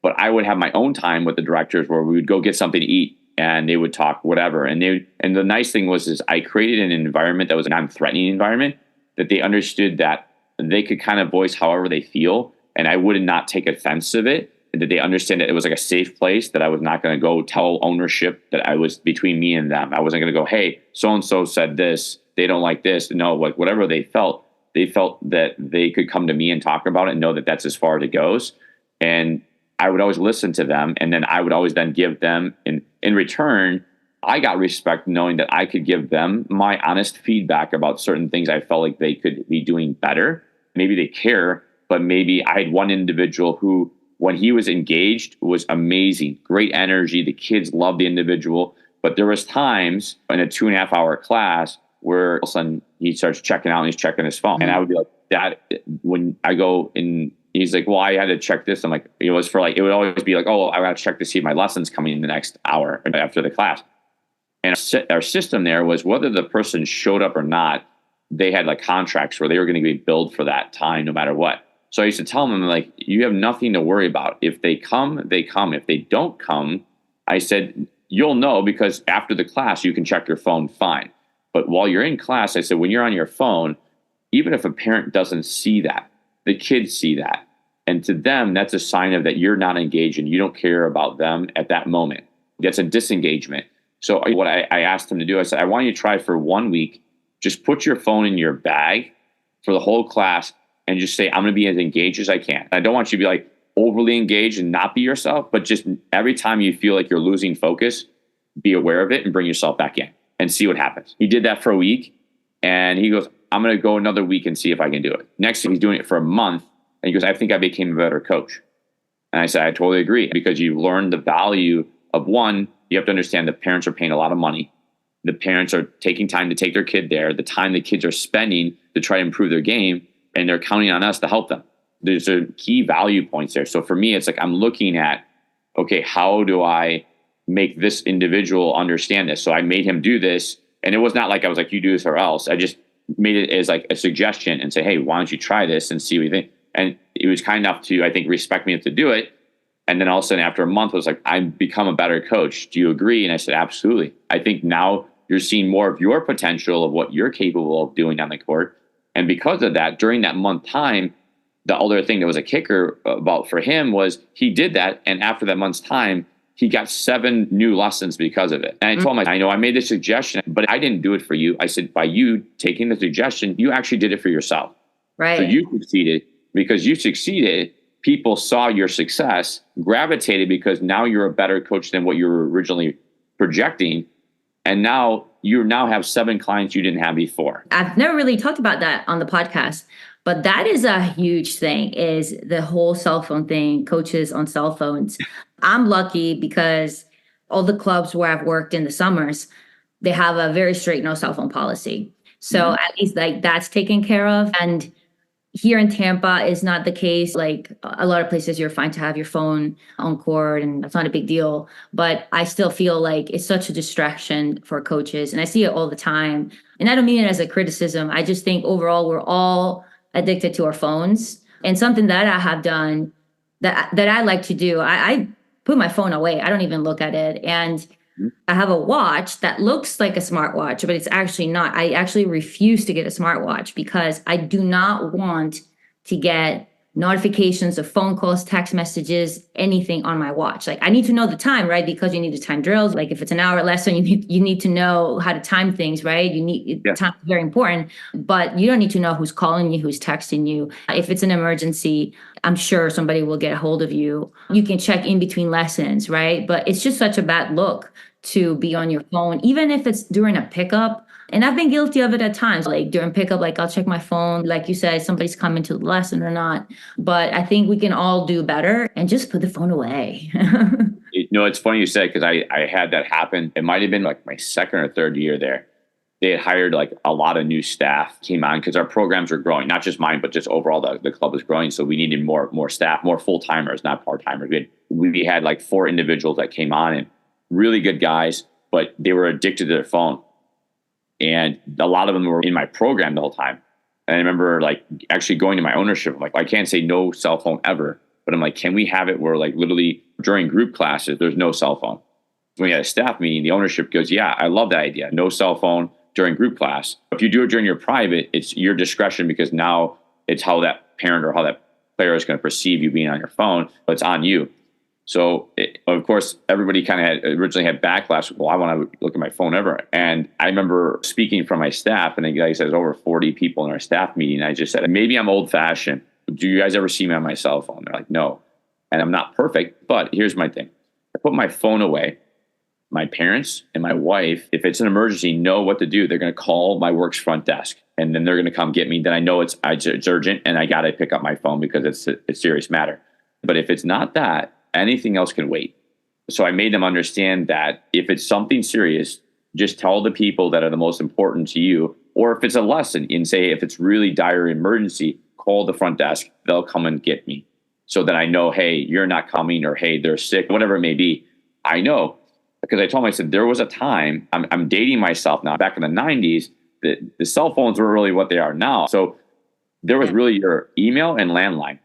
But I would have my own time with the directors where we would go get something to eat and they would talk whatever. And the nice thing was I created an environment that was a non-threatening environment, that they understood that they could kind of voice however they feel, and I would not take offense of it. And that they understand that it was like a safe place, that I was not going to go tell ownership that I was between me and them. I wasn't going to go, hey, so-and-so said this, they don't like this. No, like whatever they felt that they could come to me and talk about it and know that that's as far as it goes. And I would always listen to them. And then I would always then give them, in return, I got respect knowing that I could give them my honest feedback about certain things I felt like they could be doing better. Maybe they care, but maybe I had one individual who, when he was engaged, was amazing, great energy. The kids loved the individual. But there was times in a 2.5 hour class where all of a sudden he starts checking out and he's checking his phone. Mm-hmm. And I would be like, that, when I go and he's like, well, I had to check this. I'm like, it would always be like, oh, I got to check to see if my lesson's coming in the next hour after the class. And our system there was, whether the person showed up or not, they had like contracts where they were going to be billed for that time no matter what. So I used to tell them, like, you have nothing to worry about. If they come, they come. If they don't come, I said, you'll know, because after the class, you can check your phone fine. But while you're in class, I said, when you're on your phone, even if a parent doesn't see that, the kids see that. And to them, that's a sign of that you're not engaged and you don't care about them at that moment. That's a disengagement. So what I asked them to do, I said, I want you to try for 1 week, just put your phone in your bag for the whole class and just say, I'm going to be as engaged as I can. I don't want you to be like overly engaged and not be yourself, but just every time you feel like you're losing focus, be aware of it and bring yourself back in and see what happens. He did that for a week and he goes, I'm going to go another week and see if I can do it. Next thing, he's doing it for a month and he goes, I think I became a better coach. And I said, I totally agree, because you learn the value of, one, you have to understand the parents are paying a lot of money. The parents are taking time to take their kid there, the time the kids are spending to try to improve their game, and they're counting on us to help them. There's a key value points there. So for me, it's like I'm looking at, okay, how do I make this individual understand this? So I made him do this. And it was not like I was like, you do this or else. I just made it as like a suggestion and say, hey, why don't you try this and see what you think? And it was kind enough to, I think, respect me enough to do it. And then all of a sudden after a month, I was like, I've become a better coach. Do you agree? And I said, absolutely. I think now you're seeing more of your potential of what you're capable of doing on the court. And because of that, during that month time, the other thing that was a kicker about for him was he did that. And after that month's time, he got 7 new lessons because of it. And I told him, I know I made the suggestion, but I didn't do it for you. I said, by you taking the suggestion, you actually did it for yourself. Right. So you succeeded. Because you succeeded, people saw your success, gravitated because now you're a better coach than what you were originally projecting. And now you have 7 clients you didn't have before. I've never really talked about that on the podcast, but that is a huge thing, is the whole cell phone thing, coaches on cell phones. I'm lucky because all the clubs where I've worked in the summers, they have a very strict no cell phone policy. So at least like that's taken care of. And here in Tampa is not the case. Like a lot of places, you're fine to have your phone on court and that's not a big deal. But I still feel like it's such a distraction for coaches. And I see it all the time. And I don't mean it as a criticism. I just think overall, we're all addicted to our phones. And something that I have done that I like to do, I put my phone away. I don't even look at it. And I have a watch that looks like a smartwatch, but it's actually not. I actually refuse to get a smartwatch because I do not want to get notifications of phone calls, text messages, anything on my watch. Like I need to know the time, right? Because you need to time drills. Like if it's an hour lesson, you need to know how to time things, right? Time is very important, but you don't need to know who's calling you, who's texting you. If it's an emergency, I'm sure somebody will get a hold of you. You can check in between lessons, right? But it's just such a bad look to be on your phone, even if it's during a pickup. And I've been guilty of it at times, like during pickup, like I'll check my phone. Like you said, somebody's coming to the lesson or not. But I think we can all do better and just put the phone away. It's funny you said, because I had that happen. It might have been like my 2nd or 3rd year there. They had hired like a lot of new staff came on because our programs were growing, not just mine, but just overall the club was growing. So we needed more staff, more full-timers, not part-timers. We had like 4 individuals that came on and really good guys, but they were addicted to their phone. And a lot of them were in my program the whole time. And I remember like actually going to my ownership. I'm like, I can't say no cell phone ever, but I'm like, can we have it where like literally during group classes, there's no cell phone? When we had a staff meeting, the ownership goes, yeah, I love that idea. No cell phone during group class. If you do it during your private, it's your discretion, because now it's how that parent or how that player is going to perceive you being on your phone, but it's on you. So, of course, everybody kind of originally had backlash. Well, I want to look at my phone ever. And I remember speaking from my staff, and like I said, there's over 40 people in our staff meeting. I just said, maybe I'm old fashioned. Do you guys ever see me on my cell phone? They're like, no. And I'm not perfect, but here's my thing. I put my phone away. My parents and my wife, if it's an emergency, know what to do. They're going to call my work's front desk, and then they're going to come get me. Then I know it's urgent, and I got to pick up my phone because it's a serious matter. But if it's not that, anything else can wait. So I made them understand that if it's something serious, just tell the people that are the most important to you. Or if it's a lesson, and say if it's really dire emergency, call the front desk. They'll come and get me. So that I know, hey, you're not coming, or hey, they're sick, whatever it may be. I know, because I told them, I said, there was a time, I'm dating myself now, back in the 90s, the cell phones were really what they are now. So there was really your email and landline.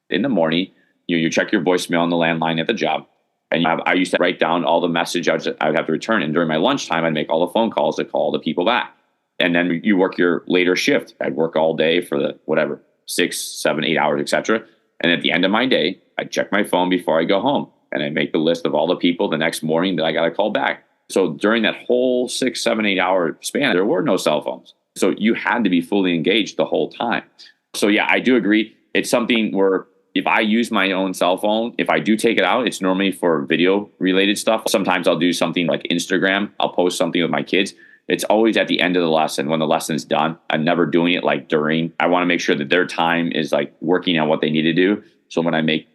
In the morning, you check your voicemail on the landline at the job. And I used to write down all the message I would have to return. And during my lunchtime, I'd make all the phone calls to call the people back. And then you work your later shift. I'd work all day for the whatever, 6, 7, 8 hours, etc. And at the end of my day, I'd check my phone before I go home. And I make the list of all the people the next morning that I got to call back. So during that whole 6, 7, 8 hour span, there were no cell phones. So you had to be fully engaged the whole time. So yeah, I do agree. It's something where if I use my own cell phone, if I do take it out, it's normally for video related stuff. Sometimes I'll do something like Instagram. I'll post something with my kids. It's always at the end of the lesson when the lesson's done. I'm never doing it like during. I want to make sure that their time is like working on what they need to do. So when I make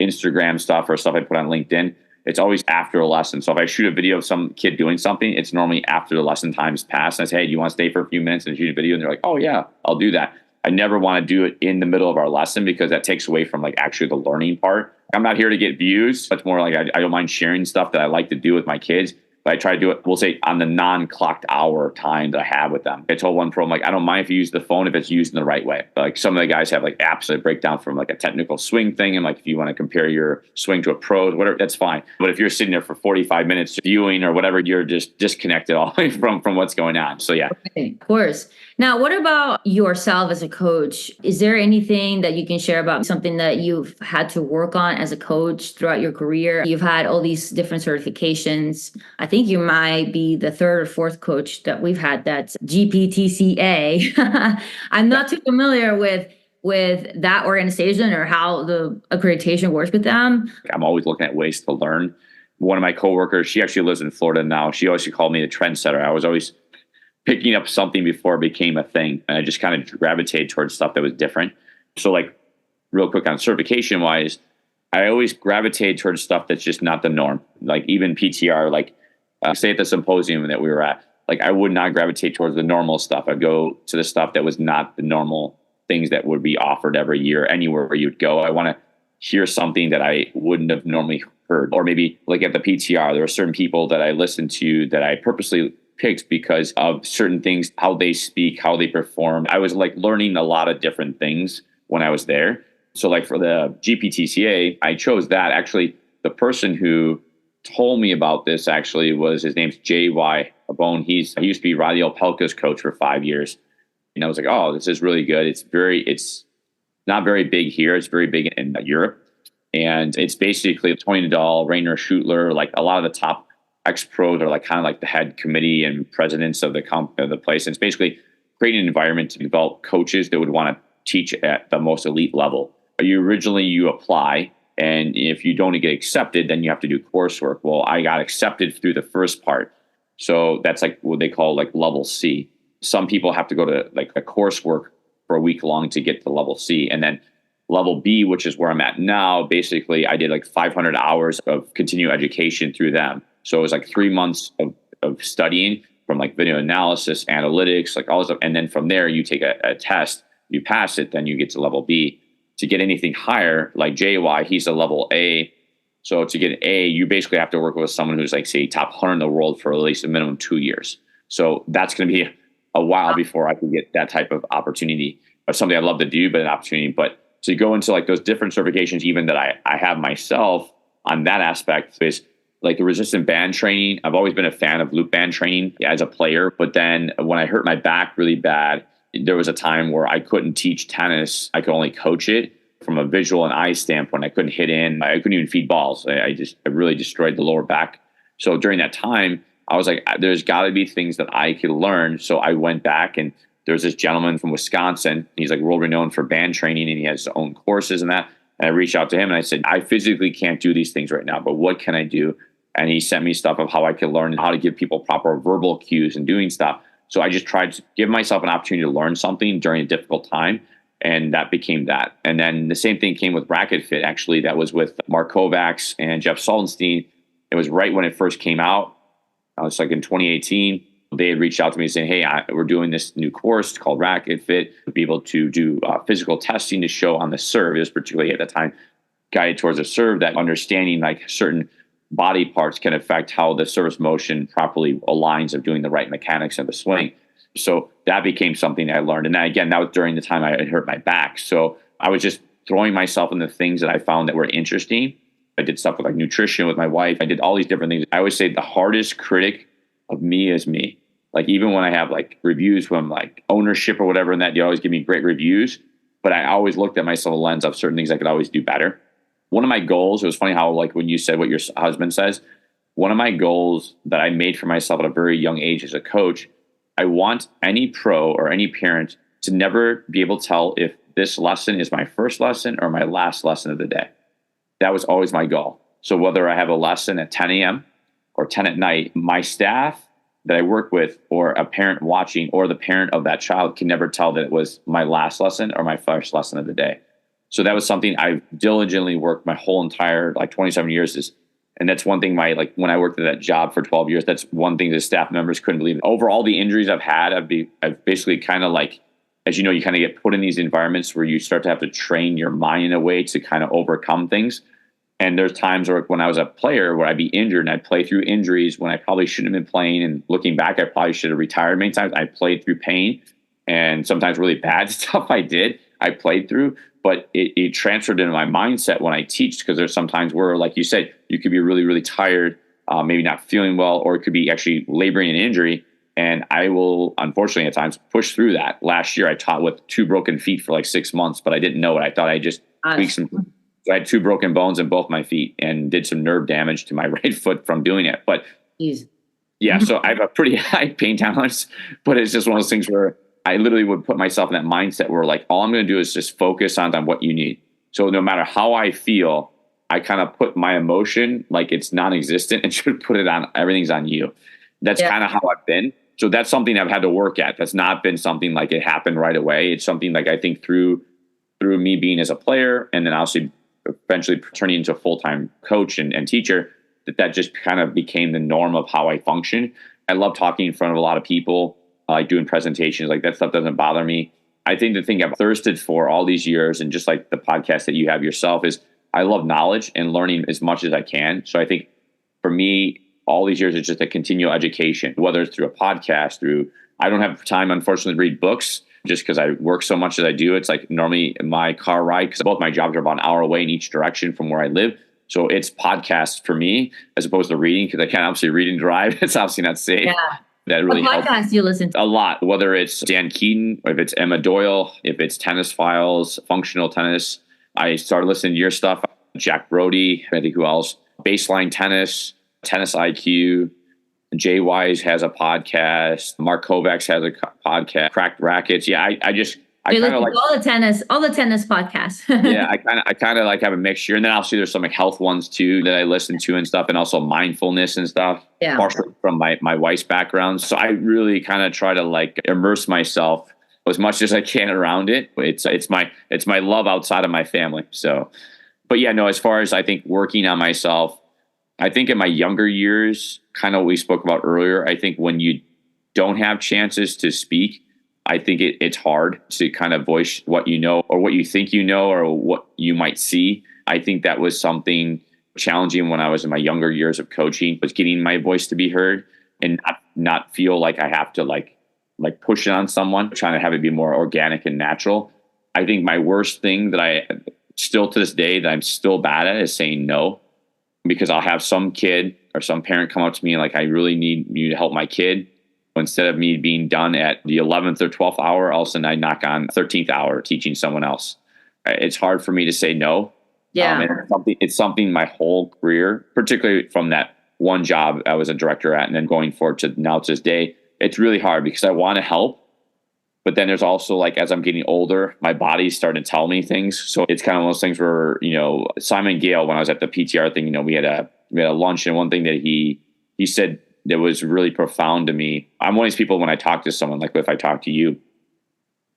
Instagram stuff or stuff I put on LinkedIn, it's always after a lesson. So if I shoot a video of some kid doing something, it's normally after the lesson time's passed. And I say, hey, do you want to stay for a few minutes and shoot a video? And they're like, oh yeah, I'll do that. I never want to do it in the middle of our lesson because that takes away from like actually the learning part. I'm not here to get views. It's more like I don't mind sharing stuff that I like to do with my kids. But I try to do it, we'll say, on the non-clocked hour time that I have with them. I told one pro, I'm like, I don't mind if you use the phone if it's used in the right way. Like some of the guys have like apps that break down from like a technical swing thing. And like if you want to compare your swing to a pro, whatever, that's fine. But if you're sitting there for 45 minutes viewing or whatever, you're just disconnected all the way from what's going on. So yeah. Okay, of course. Now, what about yourself as a coach? Is there anything that you can share about something that you've had to work on as a coach throughout your career? You've had all these different certifications. I think you might be the third or fourth coach that we've had that's GPTCA. I'm not too familiar with that organization or how the accreditation works with them. I'm always looking at ways to learn. One of my coworkers, she actually lives in Florida now. She always called me the trendsetter. I was always picking up something before it became a thing. And I just kind of gravitated towards stuff that was different. So like real quick on certification wise, I always gravitated towards stuff that's just not the norm. Like even PTR, like say at the symposium that we were at, like I would not gravitate towards the normal stuff. I'd go to the stuff that was not the normal things that would be offered every year, anywhere where you'd go. I want to hear something that I wouldn't have normally heard. Or maybe like at the PTR, there are certain people that I listened to that I purposely picked because of certain things, how they speak, how they perform. I was like learning a lot of different things when I was there. So like for the GPTCA, I chose that. Actually, the person who told me about this actually was, his name's J.Y. Abone. He used to be Radiel Pelka's coach for 5 years. And I was like, oh, this is really good. It's not very big here. It's very big in Europe. And it's basically Tony Nadal, Rainer Schutler, like a lot of the top ex-pros are like kind of like the head committee and presidents of the place. And it's basically creating an environment to develop coaches that would want to teach at the most elite level. You apply, and if you don't get accepted, then you have to do coursework. Well, I got accepted through the first part. So that's like what they call like level C. Some people have to go to like a coursework for a week long to get to level C. And then level B, which is where I'm at now, basically I did like 500 hours of continuing education through them. So it was like 3 months of studying from like video analysis, analytics, like all this stuff. And then from there, you take a test, you pass it, then you get to level B. To get anything higher, like JY, he's a level A. So to get an A, you basically have to work with someone who's like, say, top 100 in the world for at least a minimum 2 years. So that's going to be a while before I can get that type of opportunity, or something I'd love to do, but an opportunity. But to go into like those different certifications, even that I have myself on that aspect, is like the resistant band training. I've always been a fan of loop band training as a player. But then when I hurt my back really bad, there was a time where I couldn't teach tennis. I could only coach it from a visual and eye standpoint. I couldn't hit in. I couldn't even feed balls. I really destroyed the lower back. So during that time, I was like, there's got to be things that I could learn. So I went back, and there's this gentleman from Wisconsin. He's like world renowned for band training, and he has his own courses and that. And I reached out to him and I said, I physically can't do these things right now, but what can I do? And he sent me stuff of how I could learn how to give people proper verbal cues and doing stuff. So I just tried to give myself an opportunity to learn something during a difficult time. And that became that. And then the same thing came with Racket Fit, actually. That was with Mark Kovacs and Jeff Saltonstein. It was right when it first came out. It was like in 2018. They had reached out to me saying, hey, we're doing this new course called Racket Fit to be able to do physical testing to show on the serve. It was particularly at the time guided towards a serve, that understanding like certain body parts can affect how the service motion properly aligns of doing the right mechanics of the swing. So that became something I learned. And then, again, that was during the time I had hurt my back. So I was just throwing myself in the things that I found that were interesting. I did stuff with like nutrition with my wife. I did all these different things. I always say the hardest critic of me is me. Like even when I have like reviews from like ownership or whatever, and that they always give me great reviews, but I always looked at myself a lens of certain things I could always do better. One of my goals, it was funny how like when you said what your husband says, one of my goals that I made for myself at a very young age as a coach, I want any pro or any parent to never be able to tell if this lesson is my first lesson or my last lesson of the day. That was always my goal. So whether I have a lesson at 10 a.m. or 10 at night, my staff that I work with or a parent watching or the parent of that child can never tell that it was my last lesson or my first lesson of the day. So that was something I diligently worked my whole entire like 27 years is. And that's one thing when I worked at that job for 12 years, that's one thing the staff members couldn't believe. Over all the injuries I've had, I've basically kind of like, as you know, you kind of get put in these environments where you start to have to train your mind in a way to kind of overcome things. And there's times where when I was a player where I'd be injured and I'd play through injuries when I probably shouldn't have been playing. And looking back, I probably should have retired many times. I played through pain and sometimes really bad stuff I played through, but it transferred into my mindset when I teach, because there's sometimes where, like you said, you could be really, really tired, maybe not feeling well, or it could be actually laboring an injury. And I will, unfortunately, at times push through that. Last year, I taught with 2 broken feet for like 6 months, but I didn't know it. I thought I just tweaked some. So I had 2 broken bones in both my feet and did some nerve damage to my right foot from doing it. But yeah, so I have a pretty high pain tolerance, but it's just one of those things where I literally would put myself in that mindset where like, all I'm going to do is just focus on what you need. So no matter how I feel, I kind of put my emotion like it's non-existent and should put it on, everything's on you. That's kind of how I've been. So that's something I've had to work at. That's not been something like it happened right away. It's something like I think through me being as a player and then obviously eventually turning into a full-time coach and teacher, that just kind of became the norm of how I function. I love talking in front of a lot of people, like doing presentations, like that stuff doesn't bother me. I think the thing I've thirsted for all these years, and just like the podcast that you have yourself, is I love knowledge and learning as much as I can. So I think for me, all these years, it's just a continual education, whether it's through a podcast, I don't have time, unfortunately, to read books just because I work so much as I do. It's like normally my car ride, because both my jobs are about an hour away in each direction from where I live. So it's podcasts for me as opposed to reading, because I can't obviously read and drive. It's obviously not safe. Yeah. That really helps. What podcasts do you listen to? A lot, whether it's Dan Keaton, or if it's Emma Doyle, if it's Tennis Files, Functional Tennis. I started listening to your stuff. Jack Brody, I think who else? Baseline Tennis, Tennis IQ. Jay Wise has a podcast. Mark Kovacs has a podcast. Cracked Rackets. Yeah, I kind of like all the tennis podcasts. Yeah, I kind of like have a mixture, and then obviously there's some like health ones too that I listen to and stuff, and also mindfulness and stuff. Yeah, partially from my wife's background. So I really kind of try to like immerse myself as much as I can around it. It's my love outside of my family. So, but yeah, no. As far as I think working on myself, I think in my younger years, kind of what we spoke about earlier, I think when you don't have chances to speak, I think it's hard to kind of voice what you know or what you think you know or what you might see. I think that was something challenging when I was in my younger years of coaching, was getting my voice to be heard and not feel like I have to like push it on someone, trying to have it be more organic and natural. I think my worst thing that I still to this day that I'm still bad at is saying no, because I'll have some kid or some parent come up to me and like, I really need you to help my kid. Instead of me being done at the 11th or 12th hour, all of a sudden I knock on 13th hour teaching someone else. It's hard for me to say no. Yeah. And it's something my whole career, particularly from that one job I was a director at, and then going forward to now to this day, it's really hard because I want to help. But then there's also like, as I'm getting older, my body's starting to tell me things. So it's kind of one of those things where, Simon Gale, when I was at the PTR thing, we had a lunch, and one thing that he said that was really profound to me. I'm one of these people, when I talk to someone, like if I talk to you,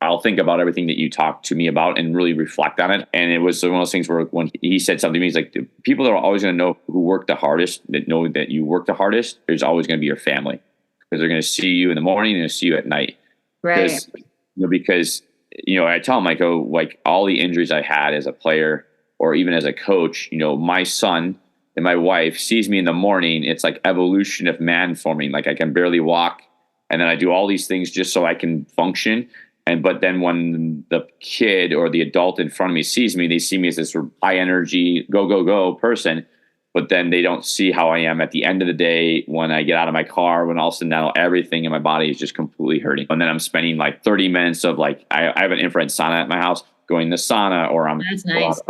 I'll think about everything that you talk to me about and really reflect on it. And it was one of those things where when he said something to me, he's like, the people that are always going to know who worked the hardest, that know that you work the hardest, is always going to be your family, because they're going to see you in the morning and see you at night. Right. Because I tell them, I go, like all the injuries I had as a player or even as a coach, my son and my wife sees me in the morning. It's like evolution of man forming. Like I can barely walk. And then I do all these things just so I can function. But then when the kid or the adult in front of me sees me, they see me as this sort of high energy, go person. But then they don't see how I am at the end of the day when I get out of my car, when all of a sudden now everything in my body is just completely hurting. And then I'm spending like 30 minutes of like, I have an infrared sauna at my house, going to the sauna, or I'm, That's nice.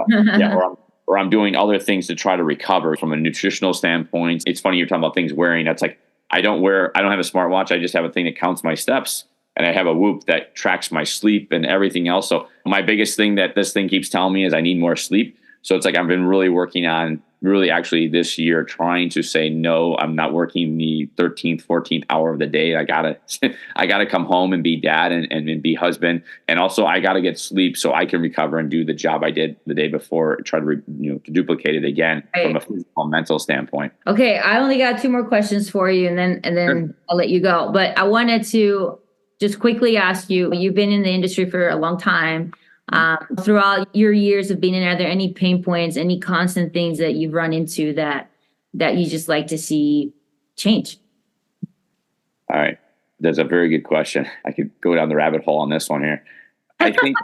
or I'm doing other things to try to recover from a nutritional standpoint. It's funny you're talking about things wearing. That's like, I don't have a smartwatch. I just have a thing that counts my steps. And I have a Whoop that tracks my sleep and everything else. So my biggest thing that this thing keeps telling me is I need more sleep. So it's like I've been really working on actually this year trying to say, no, I'm not working the 13th, 14th hour of the day. I gotta come home and be dad and be husband. And also I gotta get sleep so I can recover and do the job I did the day before, try to to duplicate it again from a physical and mental standpoint. Okay. I only got 2 more questions for you and then sure. I'll let you go. But I wanted to just quickly ask you, you've been in the industry for a long time. Throughout your years of being in, are there any pain points, any constant things that you've run into that you just like to see change? All right. That's a very good question. I could go down the rabbit hole on this one here. I think,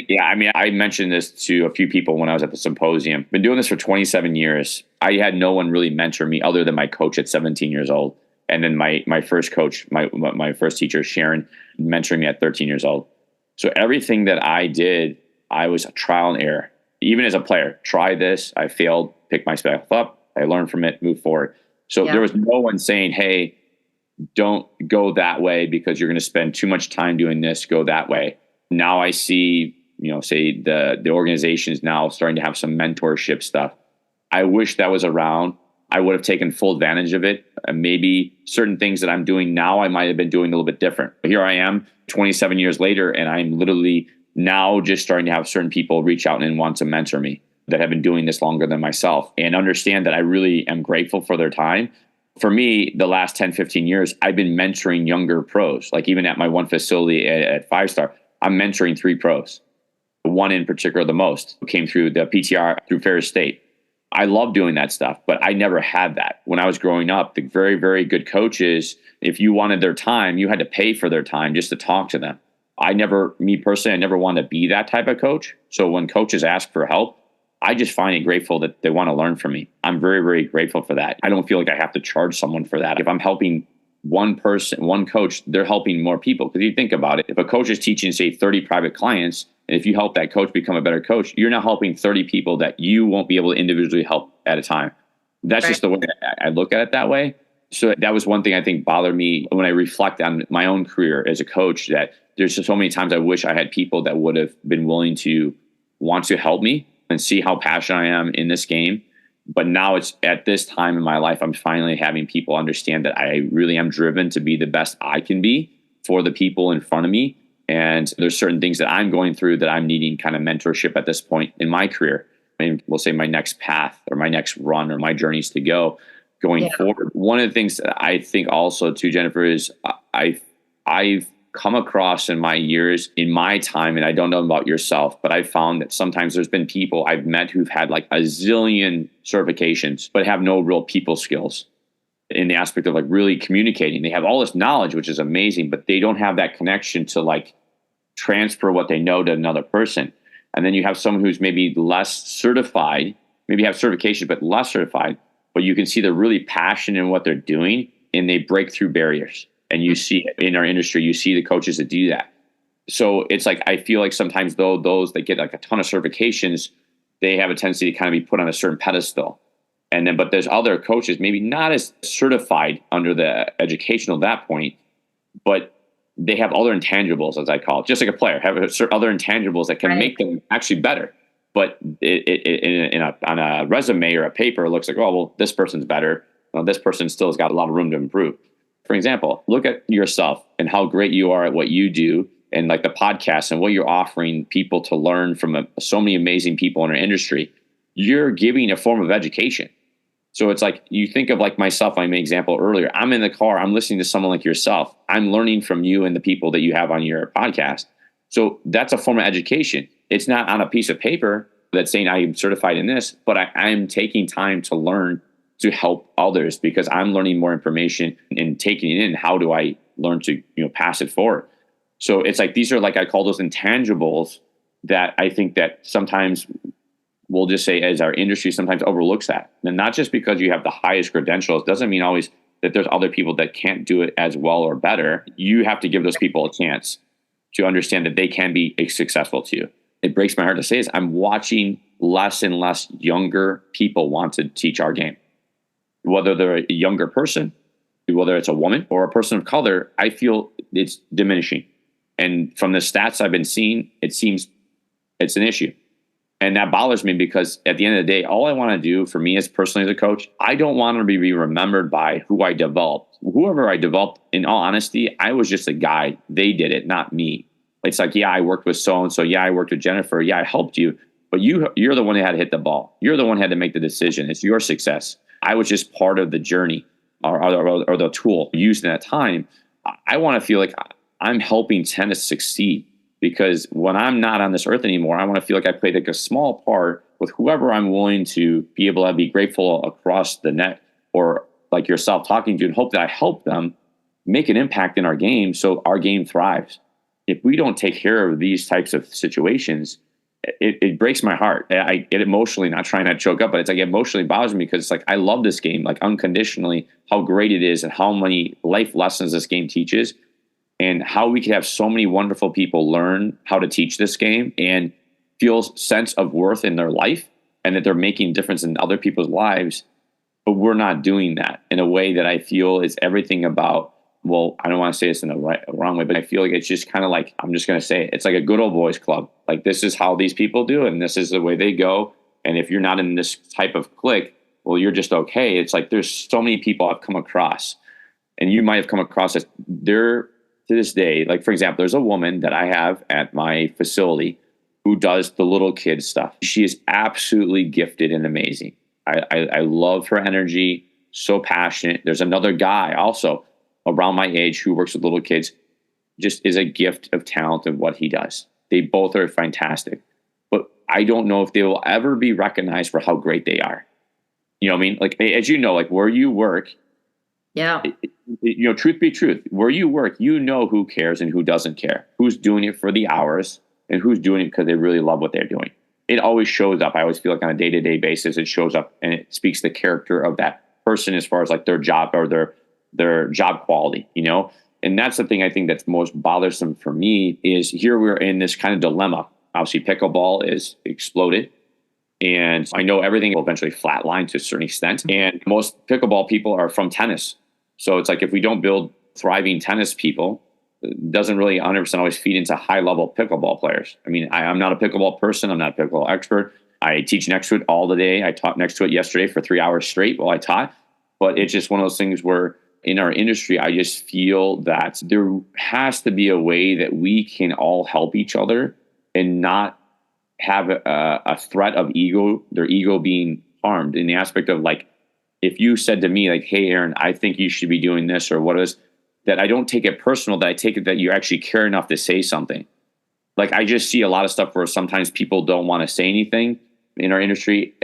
yeah, I mean, I mentioned this to a few people when I was at the symposium. Been doing this for 27 years. I had no one really mentor me other than my coach at 17 years old. And then my first coach, my first teacher, Sharon, mentoring me at 13 years old. So everything that I did, I was a trial and error. Even as a player, try this, I failed, pick myself up, I learned from it, move forward. So there was no one saying, hey, don't go that way because you're going to spend too much time doing this, go that way. Now I see, say the organization is now starting to have some mentorship stuff. I wish that was around. I would have taken full advantage of it. Maybe certain things that I'm doing now, I might have been doing a little bit different. But here I am 27 years later, and I'm literally now just starting to have certain people reach out and want to mentor me that have been doing this longer than myself and understand that I really am grateful for their time. For me, the last 10, 15 years, I've been mentoring younger pros. Like even at my one facility at 5-star, I'm mentoring 3 pros. One in particular, the most, who came through the PTR through Ferris State. I love doing that stuff, but I never had that. When I was growing up, the very, very good coaches, if you wanted their time, you had to pay for their time just to talk to them. Me personally, I never wanted to be that type of coach. So when coaches ask for help, I just find it grateful that they want to learn from me. I'm very, very grateful for that. I don't feel like I have to charge someone for that. If I'm helping one person, one coach, they're helping more people. Because you think about it, if a coach is teaching, say, 30 private clients, and if you help that coach become a better coach, you're now helping 30 people that you won't be able to individually help at a time. That's just the way I look at it that way. So that was one thing I think bothered me when I reflect on my own career as a coach, that there's just so many times I wish I had people that would have been willing to want to help me and see how passionate I am in this game. But now it's at this time in my life, I'm finally having people understand that I really am driven to be the best I can be for the people in front of me. And there's certain things that I'm going through that I'm needing kind of mentorship at this point in my career. I mean, we'll say my next path or my next run or my journeys to going forward. One of the things that I think also too, Jennifer, is I've come across in my years, in my time, and I don't know about yourself, but I've found that sometimes there's been people I've met who've had like a zillion certifications, but have no real people skills in the aspect of like really communicating. They have all this knowledge, which is amazing, but they don't have that connection to like transfer what they know to another person. And then you have someone who's maybe less certified, maybe have certification, but less certified, but you can see they're really passionate in what they're doing and they break through barriers. And you see it in our industry, you see the coaches that do that. So it's like, I feel like sometimes though, those that get like a ton of certifications, they have a tendency to kind of be put on a certain pedestal. And then, but there's other coaches, maybe not as certified under the educational at that point, but they have other intangibles, as I call it, just like a player, have other intangibles that can make them actually better. But on a resume or a paper, it looks like, oh, well, this person's better. Well, this person still has got a lot of room to improve. For example, look at yourself and how great you are at what you do and like the podcast and what you're offering people to learn from so many amazing people in our industry. You're giving a form of education. So it's like, you think of like myself, I made an example earlier. I'm in the car, I'm listening to someone like yourself. I'm learning from you and the people that you have on your podcast. So that's a form of education. It's not on a piece of paper that's saying I am certified in this, but I'm taking time to learn to help others because I'm learning more information and taking it in. How do I learn to, pass it forward. So it's like, these are like, I call those intangibles that I think that sometimes we'll just say as our industry sometimes overlooks that. And not just because you have the highest credentials doesn't mean always that there's other people that can't do it as well or better. You have to give those people a chance to understand that they can be successful too. It breaks my heart to say this. I'm watching less and less younger people want to teach our game. Whether they're a younger person, whether it's a woman or a person of color, I feel it's diminishing. And from the stats I've been seeing, it seems it's an issue. And that bothers me because at the end of the day, all I want to do for me as personally as a coach, I don't want to be remembered by who I developed. Whoever I developed, in all honesty, I was just a guide. They did it, not me. It's like, yeah, I worked with so-and-so. Yeah, I worked with Jennifer. Yeah, I helped you. But you're the one that had to hit the ball. You're the one who had to make the decision. It's your success. I was just part of the journey or the tool used in that time. I want to feel like I'm helping tennis succeed, because when I'm not on this earth anymore, I want to feel like I played like a small part with whoever I'm willing to be able to be grateful across the net, or like yourself talking to, and hope that I help them make an impact in our game so our game thrives. If we don't take care of these types of situations, it breaks my heart. I get emotionally, not trying to choke up, but it's like emotionally bothers me because it's like, I love this game, like unconditionally, how great it is and how many life lessons this game teaches, and how we can have so many wonderful people learn how to teach this game and feel sense of worth in their life and that they're making a difference in other people's lives. But we're not doing that in a way that I feel is everything about, well, I don't want to say this in the wrong way, but I feel like it's just kind of like, I'm just going to say it. It's like a good old boys club. Like, this is how these people do it, and this is the way they go. And if you're not in this type of clique, well, you're just okay. It's like, there's so many people I've come across, and you might have come across as they're, to this day, like, for example, there's a woman that I have at my facility who does the little kid stuff. She is absolutely gifted and amazing. I love her energy, so passionate. There's another guy also around my age who works with little kids, just is a gift of talent of what he does. They both are fantastic, but I don't know if they will ever be recognized for how great they are. You know what I mean? Like, as you know, like where you work, yeah, truth be truth, where you work, who cares and who doesn't care, who's doing it for the hours and who's doing it because they really love what they're doing. It always shows up. I always feel like on a day-to-day basis, it shows up and it speaks the character of that person as far as like their job or their job quality, And that's the thing I think that's most bothersome for me is here we're in this kind of dilemma. Obviously, pickleball is exploded. And I know everything will eventually flatline to a certain extent. And most pickleball people are from tennis. So it's like, if we don't build thriving tennis people, it doesn't really 100% always feed into high-level pickleball players. I mean, I'm not a pickleball person. I'm not a pickleball expert. I teach next to it all the day. I taught next to it yesterday for 3 hours straight while I taught. But it's just one of those things where in our industry, I just feel that there has to be a way that we can all help each other and not have a threat of their ego being harmed, in the aspect of like, if you said to me like, hey, Aaron, I think you should be doing this or what is that, I don't take it personal, that I take it that you actually care enough to say something. Like, I just see a lot of stuff where sometimes people don't want to say anything in our industry,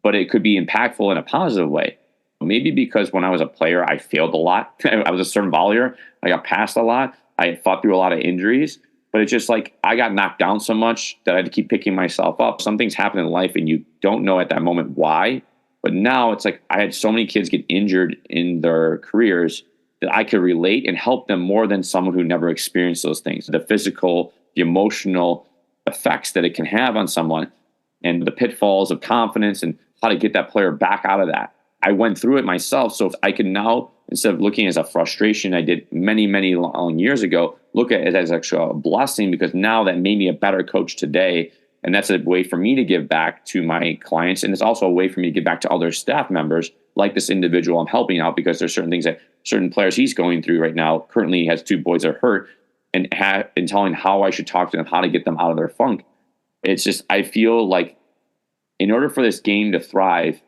but it could be impactful in a positive way. Maybe because when I was a player, I failed a lot. I was a certain volleyer. I got passed a lot. I fought through a lot of injuries. But it's just like, I got knocked down so much that I had to keep picking myself up. Some things happen in life and you don't know at that moment why. But now it's like, I had so many kids get injured in their careers that I could relate and help them more than someone who never experienced those things. The physical, the emotional effects that it can have on someone, and the pitfalls of confidence and how to get that player back out of that. I went through it myself. So if I can now, instead of looking as a frustration I did many, many long years ago, look at it as actually a blessing, because now that made me a better coach today. And that's a way for me to give back to my clients. And it's also a way for me to give back to other staff members like this individual I'm helping out, because there's certain things that certain players he's going through right now. Currently, he has 2 boys that are hurt, and telling how I should talk to them, how to get them out of their funk. It's just, I feel like in order for this game to thrive,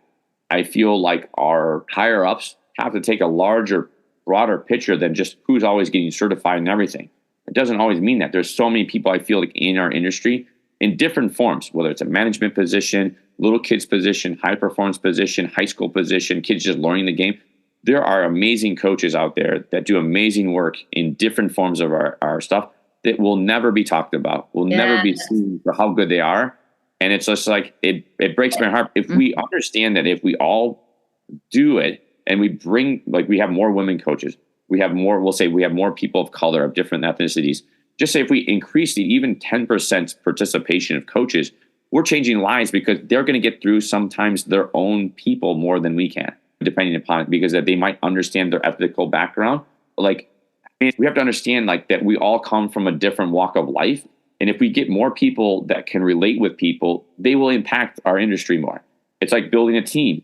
I feel like our higher ups have to take a larger, broader picture than just who's always getting certified and everything. It doesn't always mean that. There's so many people I feel like in our industry in different forms, whether it's a management position, little kids position, high performance position, high school position, kids just learning the game. there are amazing coaches out there that do amazing work in different forms of our stuff that will never be talked about, will never be seen for how good they are. And it's just like, it breaks my heart. If we understand that if we all do it and we bring, like, we have more women coaches, we have more, we'll say we have more people of color of different ethnicities. Just say if we increase the even 10% participation of coaches, we're changing lives, because they're going to get through sometimes their own people more than we can, depending upon it, because that they might understand their ethical background. Like, we have to understand like that we all come from a different walk of life. And if we get more people that can relate with people, they will impact our industry more. It's like building a team.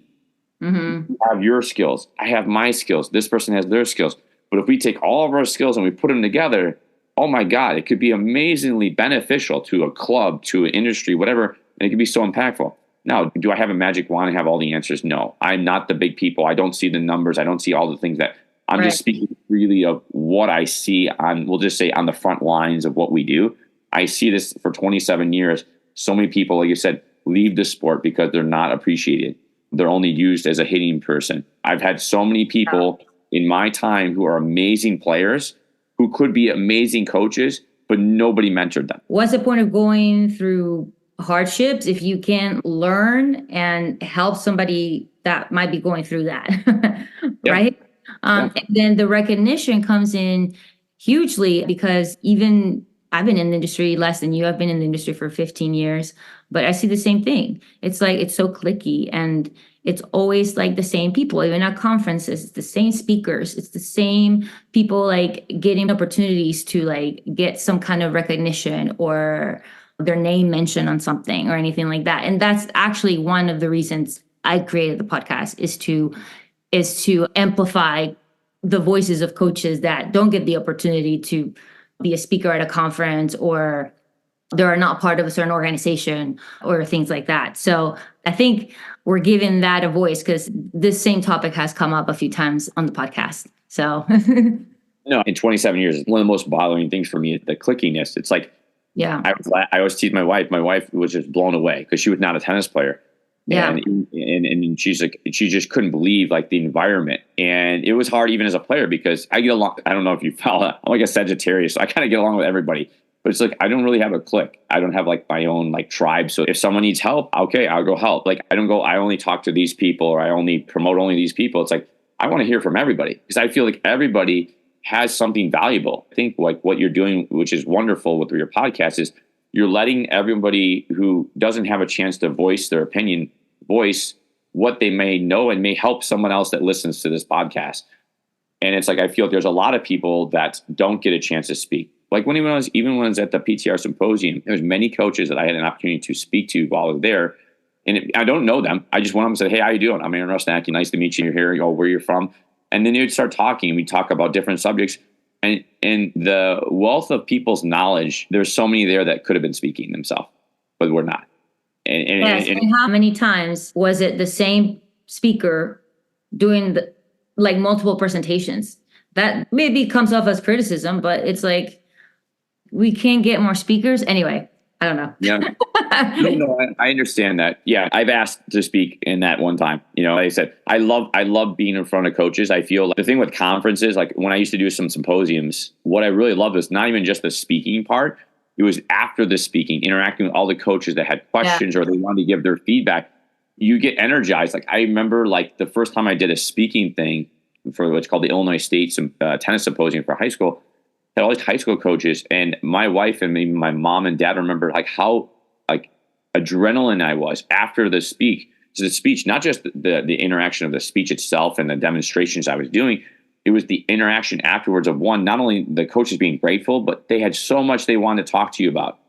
You have your skills. I have my skills. This person has their skills. But if we take all of our skills and we put them together, oh my God, it could be amazingly beneficial to a club, to an industry, whatever. And it can be so impactful. Now, do I have a magic wand and have all the answers? No, I'm not the big people. I don't see the numbers. I don't see all the things that I'm just speaking freely of what I see on, we'll just say, on the front lines of what we do. I see this for 27 years. So many people, like you said, leave the sport because they're not appreciated. They're only used as a hitting person. I've had so many people in my time who are amazing players, who could be amazing coaches, but nobody mentored them. What's the point of going through hardships if you can learn and help somebody that might be going through that? Right? And then the recognition comes in hugely, because even I've been in the industry less than you. I've been in the industry for 15 years, but I see the same thing. It's like, it's so cliquey, and it's always like the same people, even at conferences, it's the same speakers. It's the same people like getting opportunities to like get some kind of recognition or their name mentioned on something or anything like that. And that's actually one of the reasons I created the podcast, is to amplify the voices of coaches that don't get the opportunity to be a speaker at a conference, or they're not part of a certain organization or things like that. So I think we're giving that a voice, because this same topic has come up a few times on the podcast. So no, in 27 years, one of the most bothering things for me is the clickiness. It's like, I always tease my wife. My wife was just blown away because she was not a tennis player. And she's like, she just couldn't believe like the environment. And it was hard even as a player, because I get along. I don't know if you follow, I'm like a Sagittarius, so I kind of get along with everybody. But it's like, I don't really have a clique. I don't have like my own like tribe. So if someone needs help, okay, I'll go help. Like, I don't go, I only talk to these people, or I only promote only these people. It's like, I want to hear from everybody, because I feel like everybody has something valuable. I think like what you're doing, which is wonderful with your podcast, is you're letting everybody who doesn't have a chance to voice their opinion, voice what they may know, and may help someone else that listens to this podcast. And it's like, I feel like there's a lot of people that don't get a chance to speak. Like when I was at the PTR symposium, there's many coaches that I had an opportunity to speak to while I was there. And I don't know them. I just went up and said, hey, how you doing? I'm Aaron Rusnak. Nice to meet you. You're here. Oh, where you're from. And then you'd start talking, and we talk about different subjects. And the wealth of people's knowledge, there's so many there that could have been speaking themselves, but we're not. And how many times was it the same speaker doing like multiple presentations? That maybe comes off as criticism, but it's like, we can't get more speakers. Anyway, I don't know. Yeah. No, I understand that. Yeah. I've asked to speak in that one time. You know, like I said, I love being in front of coaches. I feel like the thing with conferences, like when I used to do some symposiums, what I really loved was not even just the speaking part. It was after the speaking, interacting with all the coaches that had questions or they wanted to give their feedback. You get energized. Like I remember like the first time I did a speaking thing for what's called the Illinois State Tennis Symposium for high school, had all these high school coaches, and my wife and maybe my mom and dad remember like how like adrenaline I was after the speech. So the speech, not just the interaction of the speech itself and the demonstrations I was doing, it was the interaction afterwards of one, not only the coaches being grateful, but they had so much they wanted to talk to you about.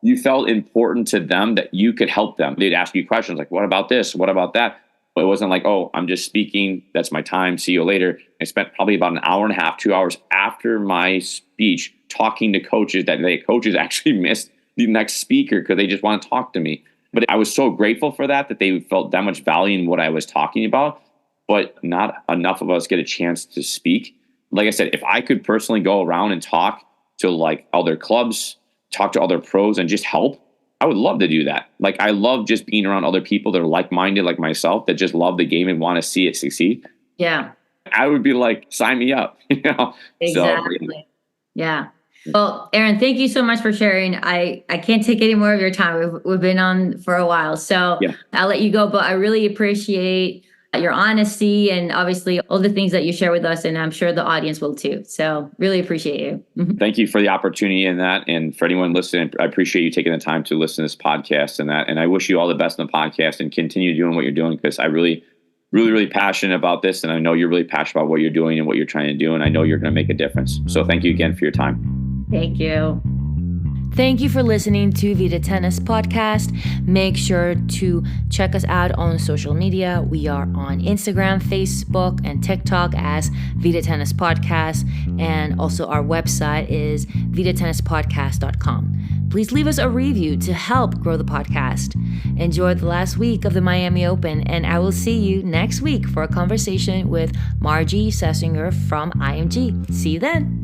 You felt important to them that you could help them. They'd ask you questions like, what about this? What about that? But it wasn't like, oh, I'm just speaking. That's my time. See you later. I spent probably about an hour and a half, 2 hours after my speech talking to coaches that coaches actually missed the next speaker because they just want to talk to me. But I was so grateful for that they felt that much value in what I was talking about. But not enough of us get a chance to speak. Like I said, if I could personally go around and talk to like other clubs, talk to other pros and just help, I would love to do that. Like I love just being around other people that are like-minded like myself, that just love the game and want to see it succeed. Yeah. I would be like, sign me up, Exactly. So, yeah. Well, Aaron, thank you so much for sharing. I can't take any more of your time. We've been on for a while, so yeah. I'll let you go. But I really appreciate your honesty and obviously all the things that you share with us, and I'm sure the audience will too. So really appreciate you. Thank you for the opportunity in that. And for anyone listening, I appreciate you taking the time to listen to this podcast and that. And I wish you all the best in the podcast and continue doing what you're doing, because I really passionate about this. And I know you're really passionate about what you're doing and what you're trying to do. And I know you're going to make a difference. So thank you again for your time. Thank you. Thank you for listening to Vida Tennis Podcast. Make sure to check us out on social media. We are on Instagram, Facebook, and TikTok as Vida Tennis Podcast. And also our website is vidatennispodcast.com. Please leave us a review to help grow the podcast. Enjoy the last week of the Miami Open, and I will see you next week for a conversation with Margie Sessinger from IMG. See you then.